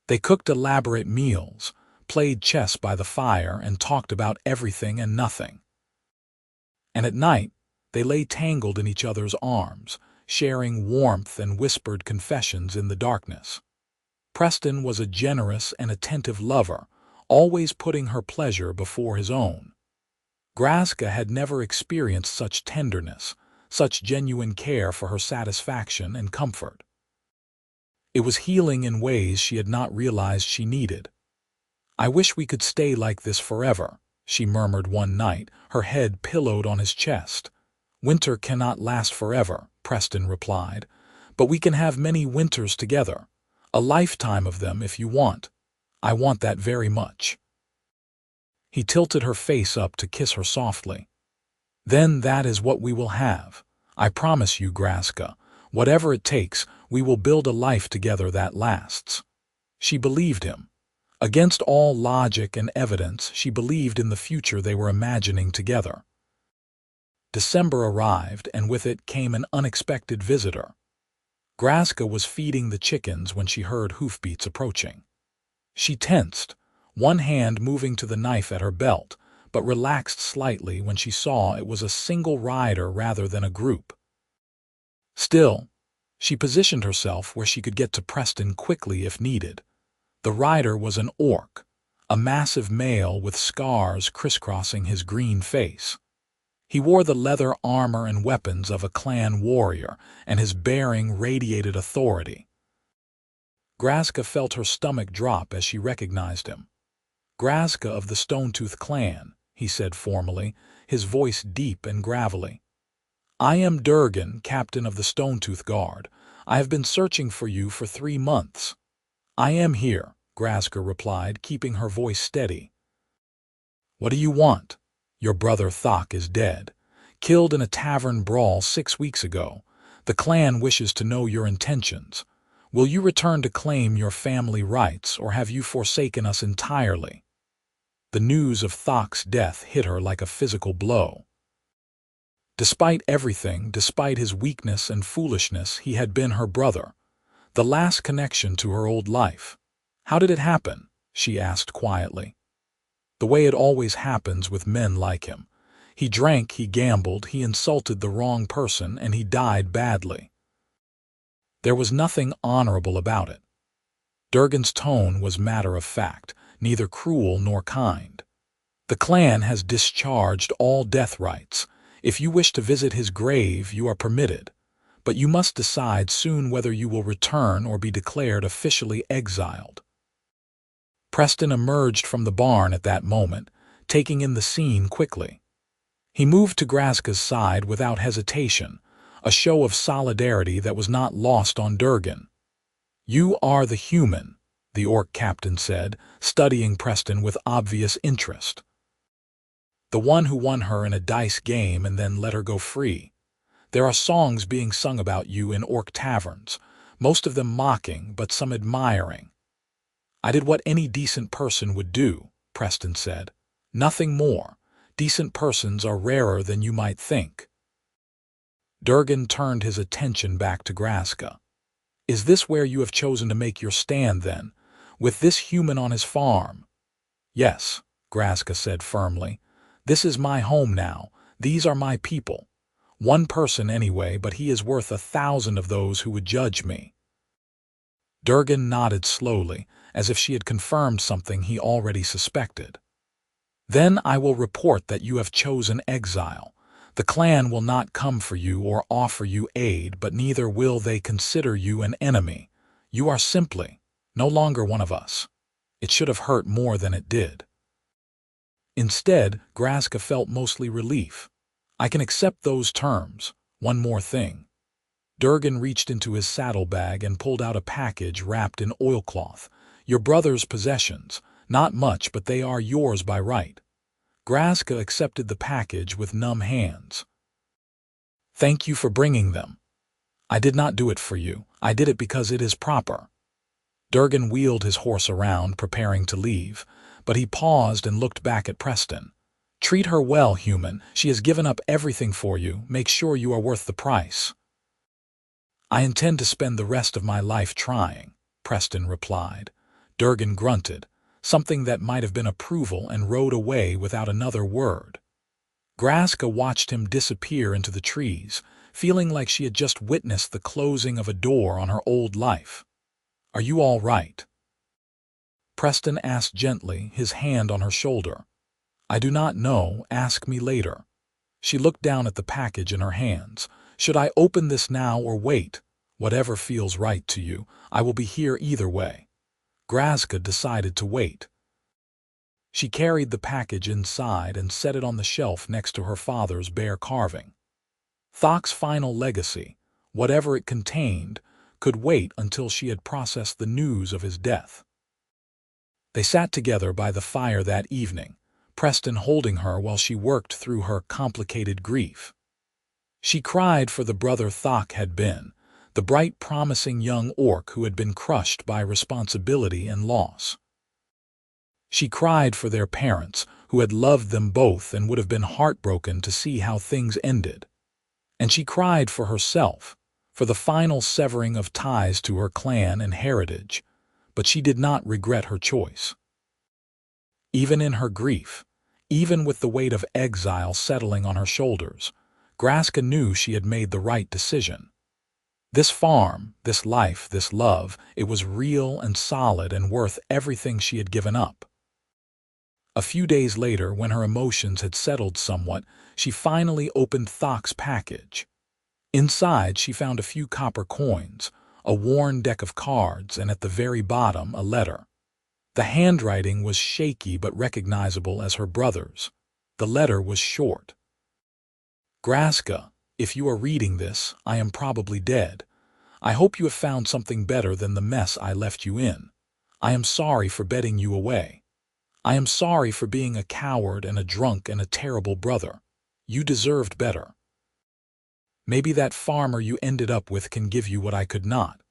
Speaker 1: They cooked elaborate meals, played chess by the fire, and talked about everything and nothing. And at night, they lay tangled in each other's arms, sharing warmth and whispered confessions in the darkness. Preston was a generous and attentive lover, always putting her pleasure before his own. Grazka had never experienced such tenderness, such genuine care for her satisfaction and comfort. It was healing in ways she had not realized she needed. "I wish we could stay like this forever," she murmured one night, her head pillowed on his chest. "Winter cannot last forever," Preston replied, "but we can have many winters together. A lifetime of them if you want. I want that very much." He tilted her face up to kiss her softly. "Then that is what we will have. I promise you, Grazka, whatever it takes, we will build a life together that lasts." She believed him. Against all logic and evidence, she believed in the future they were imagining together. December arrived, and with it came an unexpected visitor. Grazka was feeding the chickens when she heard hoofbeats approaching. She tensed, one hand moving to the knife at her belt, but relaxed slightly when she saw it was a single rider rather than a group. Still, she positioned herself where she could get to Preston quickly if needed. The rider was an orc, a massive male with scars crisscrossing his green face. He wore the leather armor and weapons of a clan warrior, and his bearing radiated authority. Grazka felt her stomach drop as she recognized him. "Grazka of the Stone-Tooth clan," he said formally, his voice deep and gravelly. "I am Durgan, captain of the Stone-Tooth Guard. I have been searching for you for 3 months." "I am here," Grazka replied, keeping her voice steady. "What do you want?" "Your brother Thok is dead. Killed in a tavern brawl 6 weeks ago. The clan wishes to know your intentions. Will you return to claim your family rights, or have you forsaken us entirely?" The news of Thok's death hit her like a physical blow. Despite everything, despite his weakness and foolishness, he had been her brother, the last connection to her old life. "How did it happen?" she asked quietly. "The way it always happens with men like him. He drank, he gambled, he insulted the wrong person, and he died badly. There was nothing honorable about it." Durgan's tone was matter-of-fact, neither cruel nor kind. "The clan has discharged all death rights. If you wish to visit his grave, you are permitted. But you must decide soon whether you will return or be declared officially exiled." Preston emerged from the barn at that moment, taking in the scene quickly. He moved to Grazka's side without hesitation, a show of solidarity that was not lost on Durgan. "You are the human," the orc captain said, studying Preston with obvious interest. "The one who won her in a dice game and then let her go free. There are songs being sung about you in orc taverns, most of them mocking, but some admiring." "I did what any decent person would do," Preston said. "Nothing more. Decent persons are rarer than you might think." Durgan turned his attention back to Grazka. "Is this where you have chosen to make your stand, then? With this human on his farm?" "Yes," Grazka said firmly. "This is my home now. These are my people. One person anyway, but he is worth 1,000 of those who would judge me." Durgan nodded slowly, as if she had confirmed something he already suspected. "Then I will report that you have chosen exile. The clan will not come for you or offer you aid, but neither will they consider you an enemy. You are simply no longer one of us." It should have hurt more than it did. Instead, Grazka felt mostly relief. "I can accept those terms. One more thing." Durgan reached into his saddlebag and pulled out a package wrapped in oilcloth. "Your brother's possessions. Not much, but they are yours by right." Grazka accepted the package with numb hands. "Thank you for bringing them. I did not do it for you. I did it because it is proper." Durgan wheeled his horse around, preparing to leave, but he paused and looked back at Preston. "Treat her well, human. She has given up everything for you. Make sure you are worth the price." "I intend to spend the rest of my life trying," Preston replied. Durgan grunted, something that might have been approval, and rode away without another word. Grazka watched him disappear into the trees, feeling like she had just witnessed the closing of a door on her old life. "Are you all right?" Preston asked gently, his hand on her shoulder. "I do not know. Ask me later." She looked down at the package in her hands. "Should I open this now or wait? Whatever feels right to you. I will be here either way." Grazka decided to wait. She carried the package inside and set it on the shelf next to her father's bear carving. Thok's final legacy, whatever it contained, could wait until she had processed the news of his death. They sat together by the fire that evening, Preston holding her while she worked through her complicated grief. She cried for the brother Thok had been, the bright, promising young orc who had been crushed by responsibility and loss. She cried for their parents, who had loved them both and would have been heartbroken to see how things ended. And she cried for herself, for the final severing of ties to her clan and heritage, but she did not regret her choice. Even in her grief, even with the weight of exile settling on her shoulders, Grazka knew she had made the right decision. This farm, this life, this love, it was real and solid and worth everything she had given up. A few days later, when her emotions had settled somewhat, she finally opened Thok's package. Inside, she found a few copper coins, a worn deck of cards, and at the very bottom, a letter. The handwriting was shaky but recognizable as her brother's. The letter was short. Grazka, if you are reading this, I am probably dead. I hope you have found something better than the mess I left you in. I am sorry for betting you away. I am sorry for being a coward and a drunk and a terrible brother. You deserved better. Maybe that farmer you ended up with can give you what I could not.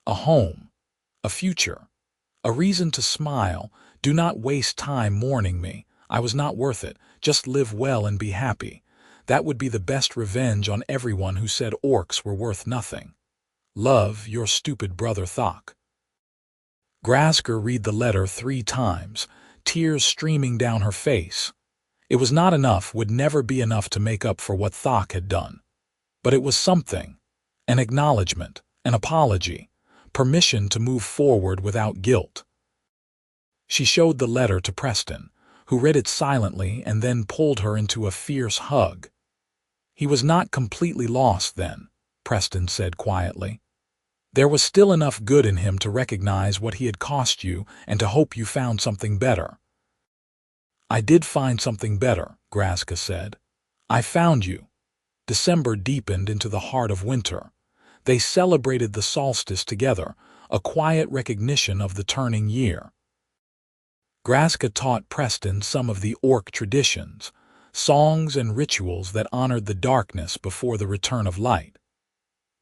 Speaker 1: A home, a future, a reason to smile. Do not waste time mourning me. I was not worth it. Just live well and be happy. That would be the best revenge on everyone who said orcs were worth nothing. Love, your stupid brother Thok. Grazka read the letter 3 times, tears streaming down her face. It was not enough, would never be enough to make up for what Thok had done. But it was something, an acknowledgement, an apology, permission to move forward without guilt. She showed the letter to Preston, who read it silently and then pulled her into a fierce hug. He was not completely lost then, Preston said quietly. There was still enough good in him to recognize what he had cost you and to hope you found something better. I did find something better, Grazka said. I found you. December deepened into the heart of winter. They celebrated the solstice together, a quiet recognition of the turning year. Grazka taught Preston some of the orc traditions, songs and rituals that honored the darkness before the return of light.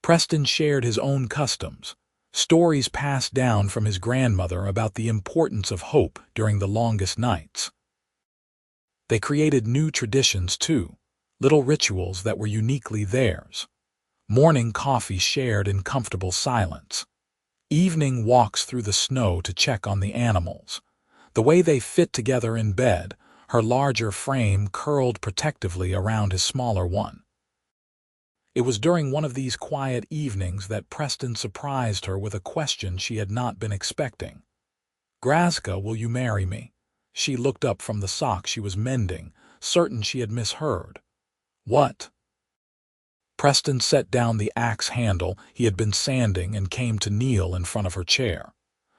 Speaker 1: Preston shared his own customs, stories passed down from his grandmother about the importance of hope during the longest nights. They created new traditions too, little rituals that were uniquely theirs. Morning coffee shared in comfortable silence. Evening walks through the snow to check on the animals. The way they fit together in bed, her larger frame curled protectively around his smaller one. It was during one of these quiet evenings that Preston surprised her with a question she had not been expecting. Grazka, will you marry me? She looked up from the sock she was mending, certain she had misheard. What? Preston set down the axe handle he had been sanding and came to kneel in front of her chair.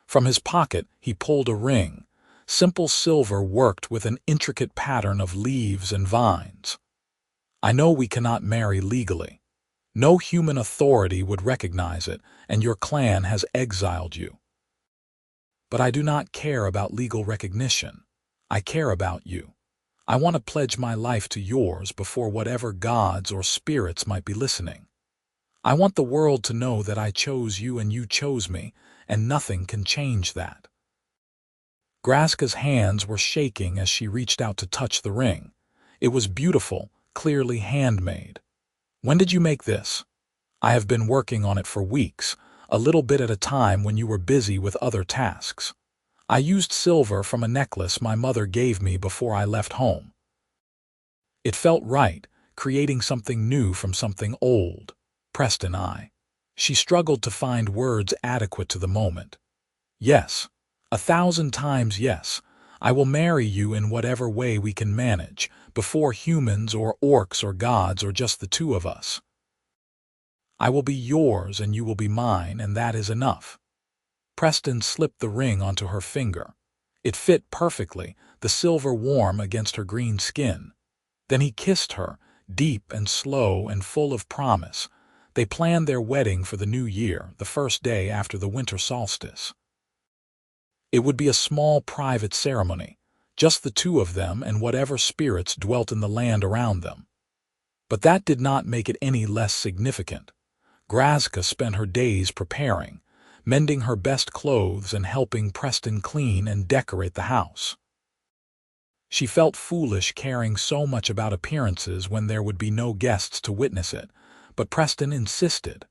Speaker 1: From his pocket he pulled a ring, simple silver worked with an intricate pattern of leaves and vines. I know we cannot marry legally. No human authority would recognize it, and your clan has exiled you. But I do not care about legal recognition. I care about you. I want to pledge my life to yours before whatever gods or spirits might be listening. I want the world to know that I chose you and you chose me, and nothing can change that. Grazka's hands were shaking as she reached out to touch the ring. It was beautiful, clearly handmade. When did you make this? I have been working on it for weeks, a little bit at a time when you were busy with other tasks. I used silver from a necklace my mother gave me before I left home. It felt right, creating something new from something old. Preston, She struggled to find words adequate to the moment. Yes, 1,000 times yes. I will marry you in whatever way we can manage, before humans or orcs or gods or just the two of us. I will be yours and you will be mine, and that is enough. Preston slipped the ring onto her finger. It fit perfectly, the silver warm against her green skin. Then he kissed her, deep and slow and full of promise. They planned their wedding for the new year, the first day after the winter solstice. It would be a small private ceremony, just the two of them and whatever spirits dwelt in the land around them. But that did not make it any less significant. Grazka spent her days preparing, mending her best clothes and helping Preston clean and decorate the house. She felt foolish caring so much about appearances when there would be no guests to witness it, but Preston insisted.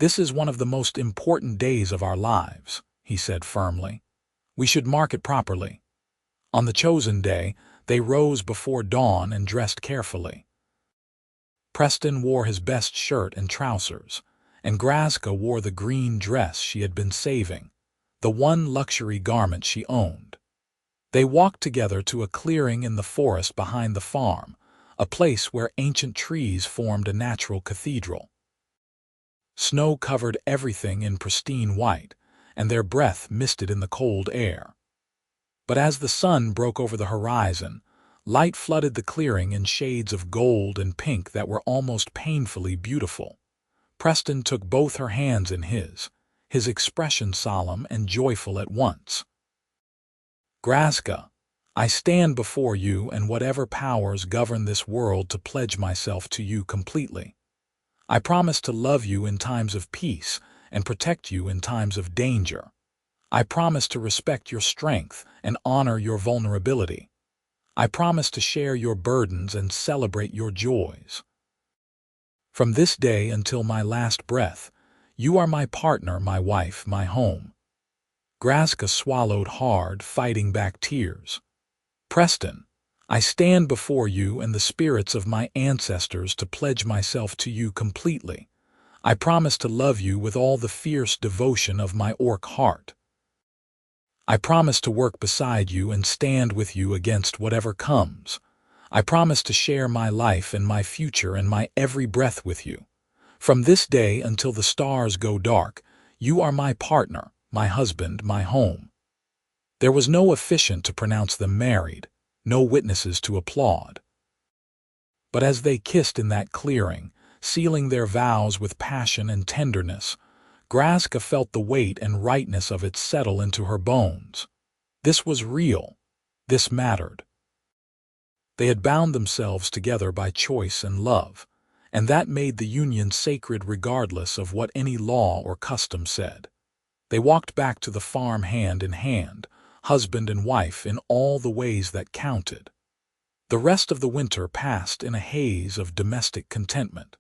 Speaker 1: This is one of the most important days of our lives, he said firmly. We should mark it properly. On the chosen day, they rose before dawn and dressed carefully. Preston wore his best shirt and trousers, and Grazka wore the green dress she had been saving, the one luxury garment she owned. They walked together to a clearing in the forest behind the farm, a place where ancient trees formed a natural cathedral. Snow covered everything in pristine white, and their breath misted in the cold air. But as the sun broke over the horizon, light flooded the clearing in shades of gold and pink that were almost painfully beautiful. Preston took both her hands in his expression solemn and joyful at once. Grazka, I stand before you and whatever powers govern this world to pledge myself to you completely. I promise to love you in times of peace and protect you in times of danger. I promise to respect your strength and honor your vulnerability. I promise to share your burdens and celebrate your joys. From this day until my last breath, you are my partner, my wife, my home. Grazka swallowed hard, fighting back tears. Preston, I stand before you and the spirits of my ancestors to pledge myself to you completely. I promise to love you with all the fierce devotion of my orc heart. I promise to work beside you and stand with you against whatever comes. I promise to share my life and my future and my every breath with you. From this day until the stars go dark, you are my partner, my husband, my home. There was no officiant to pronounce them married, no witnesses to applaud. But as they kissed in that clearing, sealing their vows with passion and tenderness, Grazka felt the weight and rightness of it settle into her bones. This was real. This mattered. They had bound themselves together by choice and love, and that made the union sacred regardless of what any law or custom said. They walked back to the farm hand in hand, husband and wife in all the ways that counted. The rest of the winter passed in a haze of domestic contentment.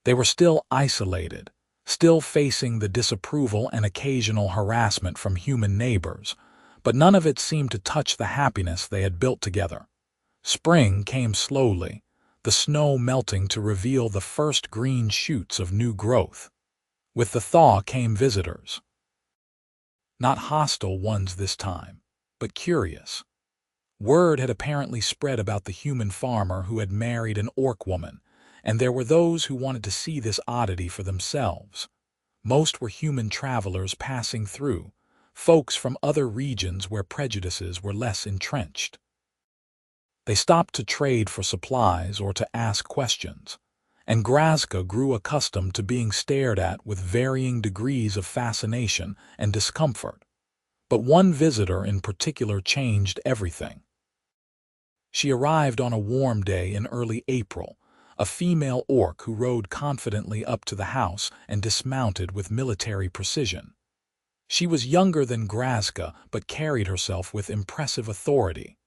Speaker 1: They were still isolated, still facing the disapproval and occasional harassment from human neighbors, but none of it seemed to touch the happiness they had built together. Spring came slowly, the snow melting to reveal the first green shoots of new growth. With the thaw came visitors. Not hostile ones this time, but curious. Word had apparently spread about the human farmer who had married an orc woman, and there were those who wanted to see this oddity for themselves. Most were human travelers passing through, folks from other regions where prejudices were less entrenched. They stopped to trade for supplies or to ask questions, and Grazka grew accustomed to being stared at with varying degrees of fascination and discomfort. But one visitor in particular changed everything. She arrived on a warm day in early April, a female orc who rode confidently up to the house and dismounted with military precision. She was younger than Grazka but carried herself with impressive authority.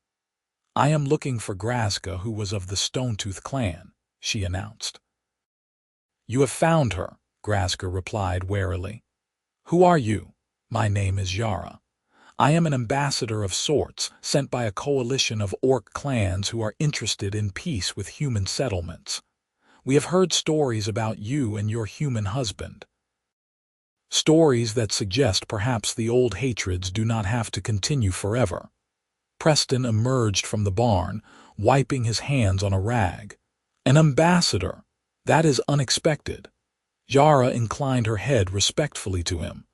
Speaker 1: "I am looking for Grazka, who was of the Stonetooth clan," she announced. "You have found her," Grazka replied warily. "Who are you?" "My name is Yara. I am an ambassador of sorts, sent by a coalition of orc clans who are interested in peace with human settlements. We have heard stories about you and your human husband. Stories that suggest perhaps the old hatreds do not have to continue forever." Preston emerged from the barn, wiping his hands on a rag. "An ambassador? That is unexpected." Yara inclined her head respectfully to him.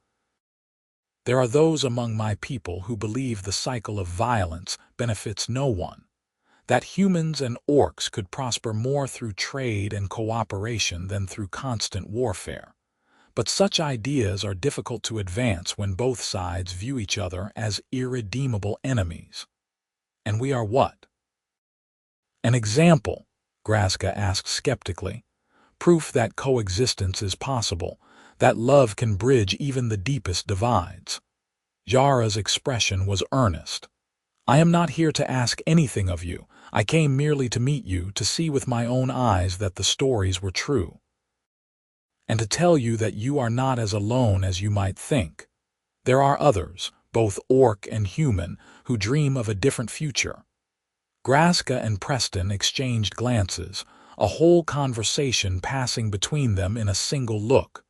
Speaker 1: "There are those among my people who believe the cycle of violence benefits no one, that humans and orcs could prosper more through trade and cooperation than through constant warfare. But such ideas are difficult to advance when both sides view each other as irredeemable enemies. And we are what?" "An example," Grazka asked skeptically. "Proof that coexistence is possible, that love can bridge even the deepest divides." Yara's expression was earnest. "I am not here to ask anything of you. I came merely to meet you, to see with my own eyes that the stories were true. And to tell you that you are not as alone as you might think. There are others, both orc and human, who dream of a different future." Grazka and Preston exchanged glances, a whole conversation passing between them in a single look.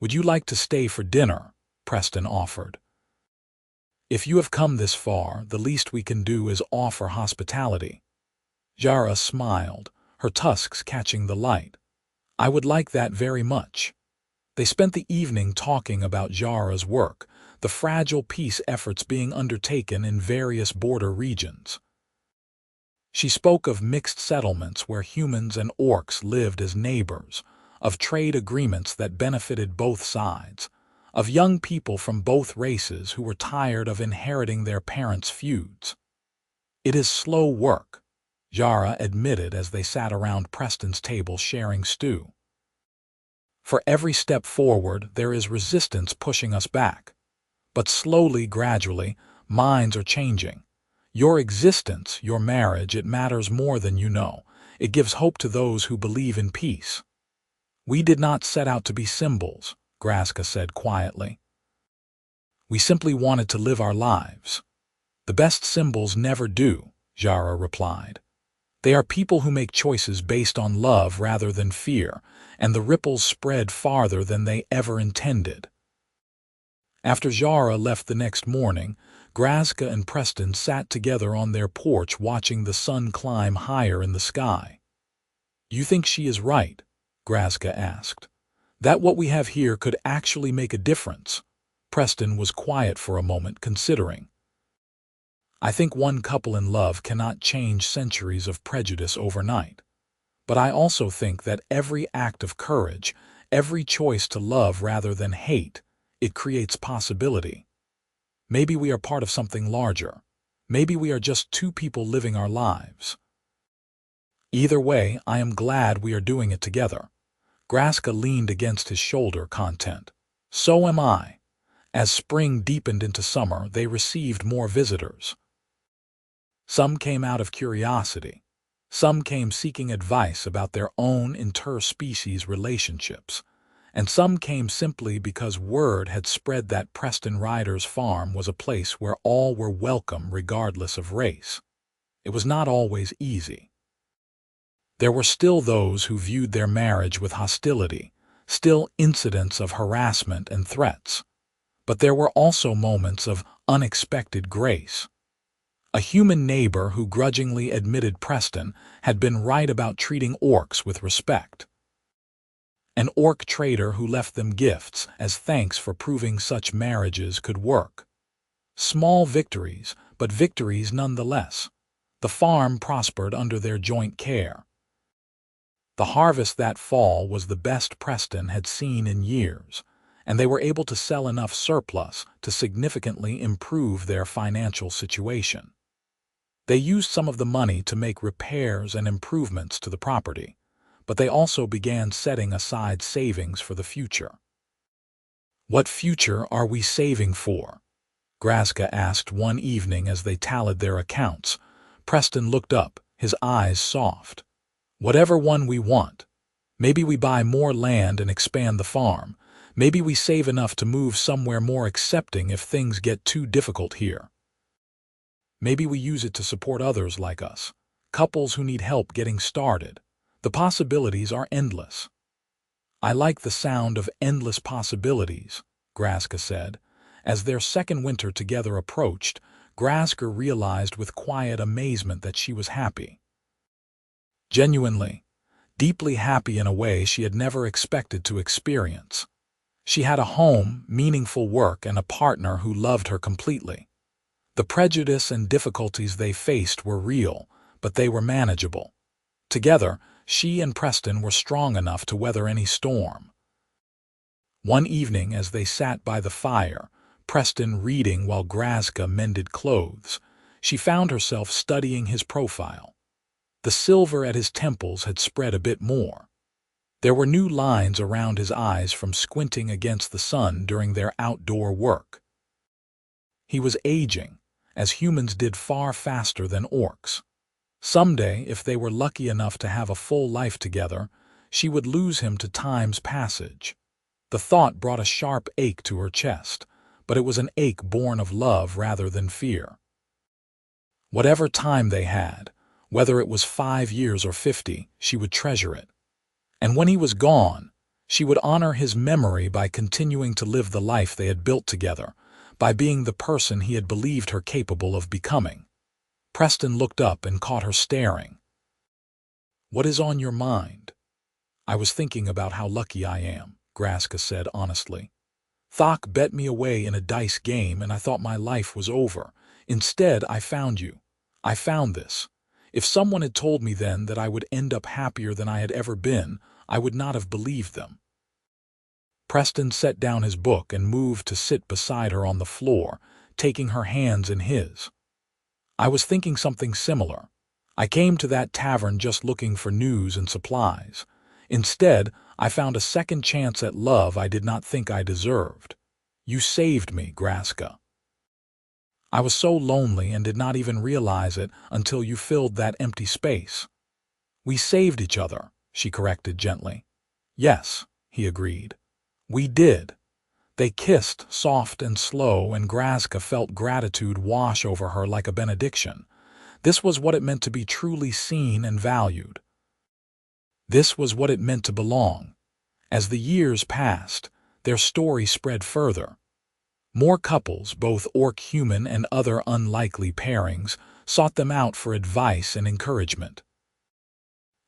Speaker 1: "Would you like to stay for dinner?" Preston offered. "If you have come this far, the least we can do is offer hospitality." Jara smiled, her tusks catching the light. "I would like that very much." They spent the evening talking about Jara's work, the fragile peace efforts being undertaken in various border regions. She spoke of mixed settlements where humans and orcs lived as neighbors, of trade agreements that benefited both sides, of young people from both races who were tired of inheriting their parents' feuds. "It is slow work," Jara admitted as they sat around Preston's table sharing stew. "For every step forward, there is resistance pushing us back. But slowly, gradually, minds are changing. Your existence, your marriage, it matters more than you know. It gives hope to those who believe in peace." "We did not set out to be symbols," Grazka said quietly. "We simply wanted to live our lives." "The best symbols never do," Jara replied. "They are people who make choices based on love rather than fear, and the ripples spread farther than they ever intended." After Jara left the next morning, Grazka and Preston sat together on their porch watching the sun climb higher in the sky. "You think she is right?" Grazka asked. "That what we have here could actually make a difference?" Preston was quiet for a moment, considering. "I think one couple in love cannot change centuries of prejudice overnight. But I also think that every act of courage, every choice to love rather than hate, it creates possibility. Maybe we are part of something larger. Maybe we are just two people living our lives. Either way, I am glad we are doing it together." Grazka leaned against his shoulder, content. "So am I." As spring deepened into summer, they received more visitors. Some came out of curiosity. Some came seeking advice about their own interspecies relationships. And some came simply because word had spread that Preston Ryder's farm was a place where all were welcome regardless of race. It was not always easy. There were still those who viewed their marriage with hostility, still incidents of harassment and threats. But there were also moments of unexpected grace. A human neighbor who grudgingly admitted Preston had been right about treating orcs with respect. An orc trader who left them gifts as thanks for proving such marriages could work. Small victories, but victories nonetheless. The farm prospered under their joint care. The harvest that fall was the best Preston had seen in years, and they were able to sell enough surplus to significantly improve their financial situation. They used some of the money to make repairs and improvements to the property, but they also began setting aside savings for the future. "What future are we saving for?" Grazka asked one evening as they tallied their accounts. Preston looked up, his eyes soft. "Whatever one we want. Maybe we buy more land and expand the farm. Maybe we save enough to move somewhere more accepting if things get too difficult here. Maybe we use it to support others like us, couples who need help getting started. The possibilities are endless." "I like the sound of endless possibilities," Grazka said. As their second winter together approached, Grazka realized with quiet amazement that she was happy. Genuinely, deeply happy in a way she had never expected to experience. She had a home, meaningful work, and a partner who loved her completely. The prejudice and difficulties they faced were real, but they were manageable. Together, she and Preston were strong enough to weather any storm. One evening, as they sat by the fire, Preston reading while Grazka mended clothes, she found herself studying his profile. The silver at his temples had spread a bit more. There were new lines around his eyes from squinting against the sun during their outdoor work. He was aging, as humans did far faster than orcs. Someday, if they were lucky enough to have a full life together, she would lose him to time's passage. The thought brought a sharp ache to her chest, but it was an ache born of love rather than fear. Whatever time they had, Whether it was 5 years or 50, she would treasure it. And when he was gone, she would honor his memory by continuing to live the life they had built together, by being the person he had believed her capable of becoming. Preston looked up and caught her staring. "What is on your mind?" "I was thinking about how lucky I am," Grazka said honestly. "Thok bet me away in a dice game and I thought my life was over. Instead, I found you. I found this. If someone had told me then that I would end up happier than I had ever been, I would not have believed them." Preston set down his book and moved to sit beside her on the floor, taking her hands in his. "I was thinking something similar. I came to that tavern just looking for news and supplies. Instead, I found a second chance at love I did not think I deserved. You saved me, Grazka. I was so lonely and did not even realize it until you filled that empty space." "We saved each other," she corrected gently. "Yes," he agreed. "We did." They kissed, soft and slow, and Grazka felt gratitude wash over her like a benediction. This was what it meant to be truly seen and valued. This was what it meant to belong. As the years passed, their story spread further. More couples, both orc-human and other unlikely pairings, sought them out for advice and encouragement.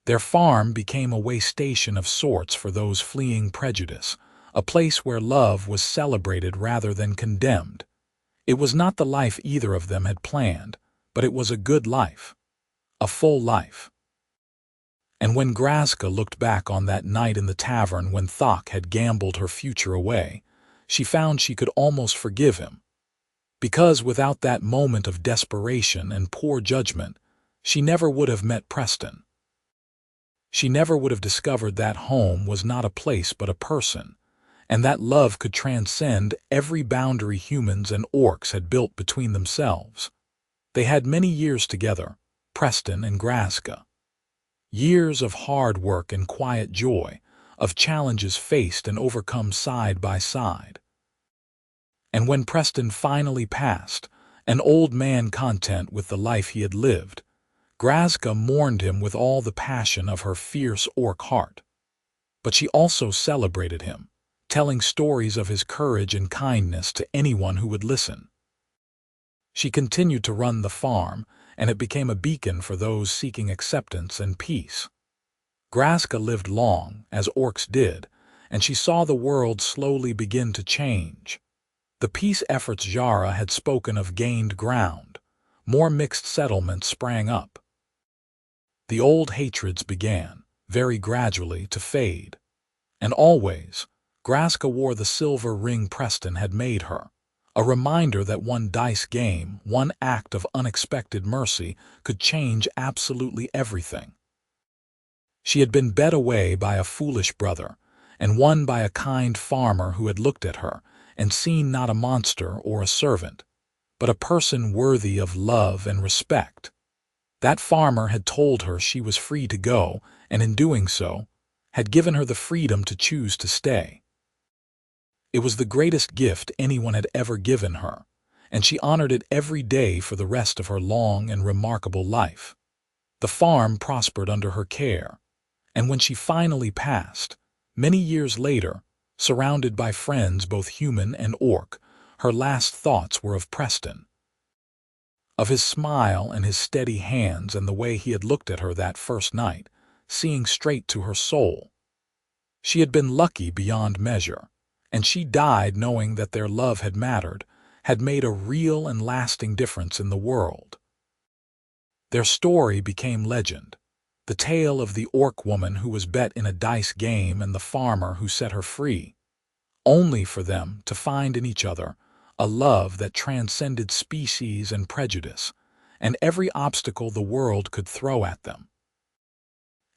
Speaker 1: Their farm became a way station of sorts for those fleeing prejudice, a place where love was celebrated rather than condemned. It was not the life either of them had planned, but it was a good life, a full life. And when Grazka looked back on that night in the tavern when Thok had gambled her future away, she found she could almost forgive him. Because without that moment of desperation and poor judgment, she never would have met Preston. She never would have discovered that home was not a place but a person, and that love could transcend every boundary humans and orcs had built between themselves. They had many years together, Preston and Grazka. Years of hard work and quiet joy, of challenges faced and overcome side by side. And when Preston finally passed, an old man content with the life he had lived, Grazka mourned him with all the passion of her fierce orc heart. But she also celebrated him, telling stories of his courage and kindness to anyone who would listen. She continued to run the farm, and it became a beacon for those seeking acceptance and peace. Grazka lived long, as orcs did, and she saw the world slowly begin to change. The peace efforts Jara had spoken of gained ground. More mixed settlements sprang up. The old hatreds began, very gradually, to fade. And always, Grazka wore the silver ring Preston had made her, a reminder that one dice game, one act of unexpected mercy could change absolutely everything. She had been bet away by a foolish brother, and won by a kind farmer who had looked at her and seen not a monster or a servant, but a person worthy of love and respect. That farmer had told her she was free to go, and in doing so, had given her the freedom to choose to stay. It was the greatest gift anyone had ever given her, and she honored it every day for the rest of her long and remarkable life. The farm prospered under her care, and when she finally passed, many years later, surrounded by friends both human and orc, her last thoughts were of Preston. Of his smile and his steady hands and the way he had looked at her that first night, seeing straight to her soul. She had been lucky beyond measure, and she died knowing that their love had mattered, had made a real and lasting difference in the world. Their story became legend, the tale of the orc woman who was bet in a dice game and the farmer who set her free, only for them to find in each other a love that transcended species and prejudice, and every obstacle the world could throw at them.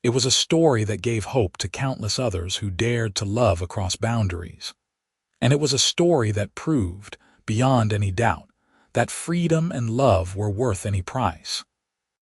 Speaker 1: It was a story that gave hope to countless others who dared to love across boundaries. And it was a story that proved, beyond any doubt, that freedom and love were worth any price.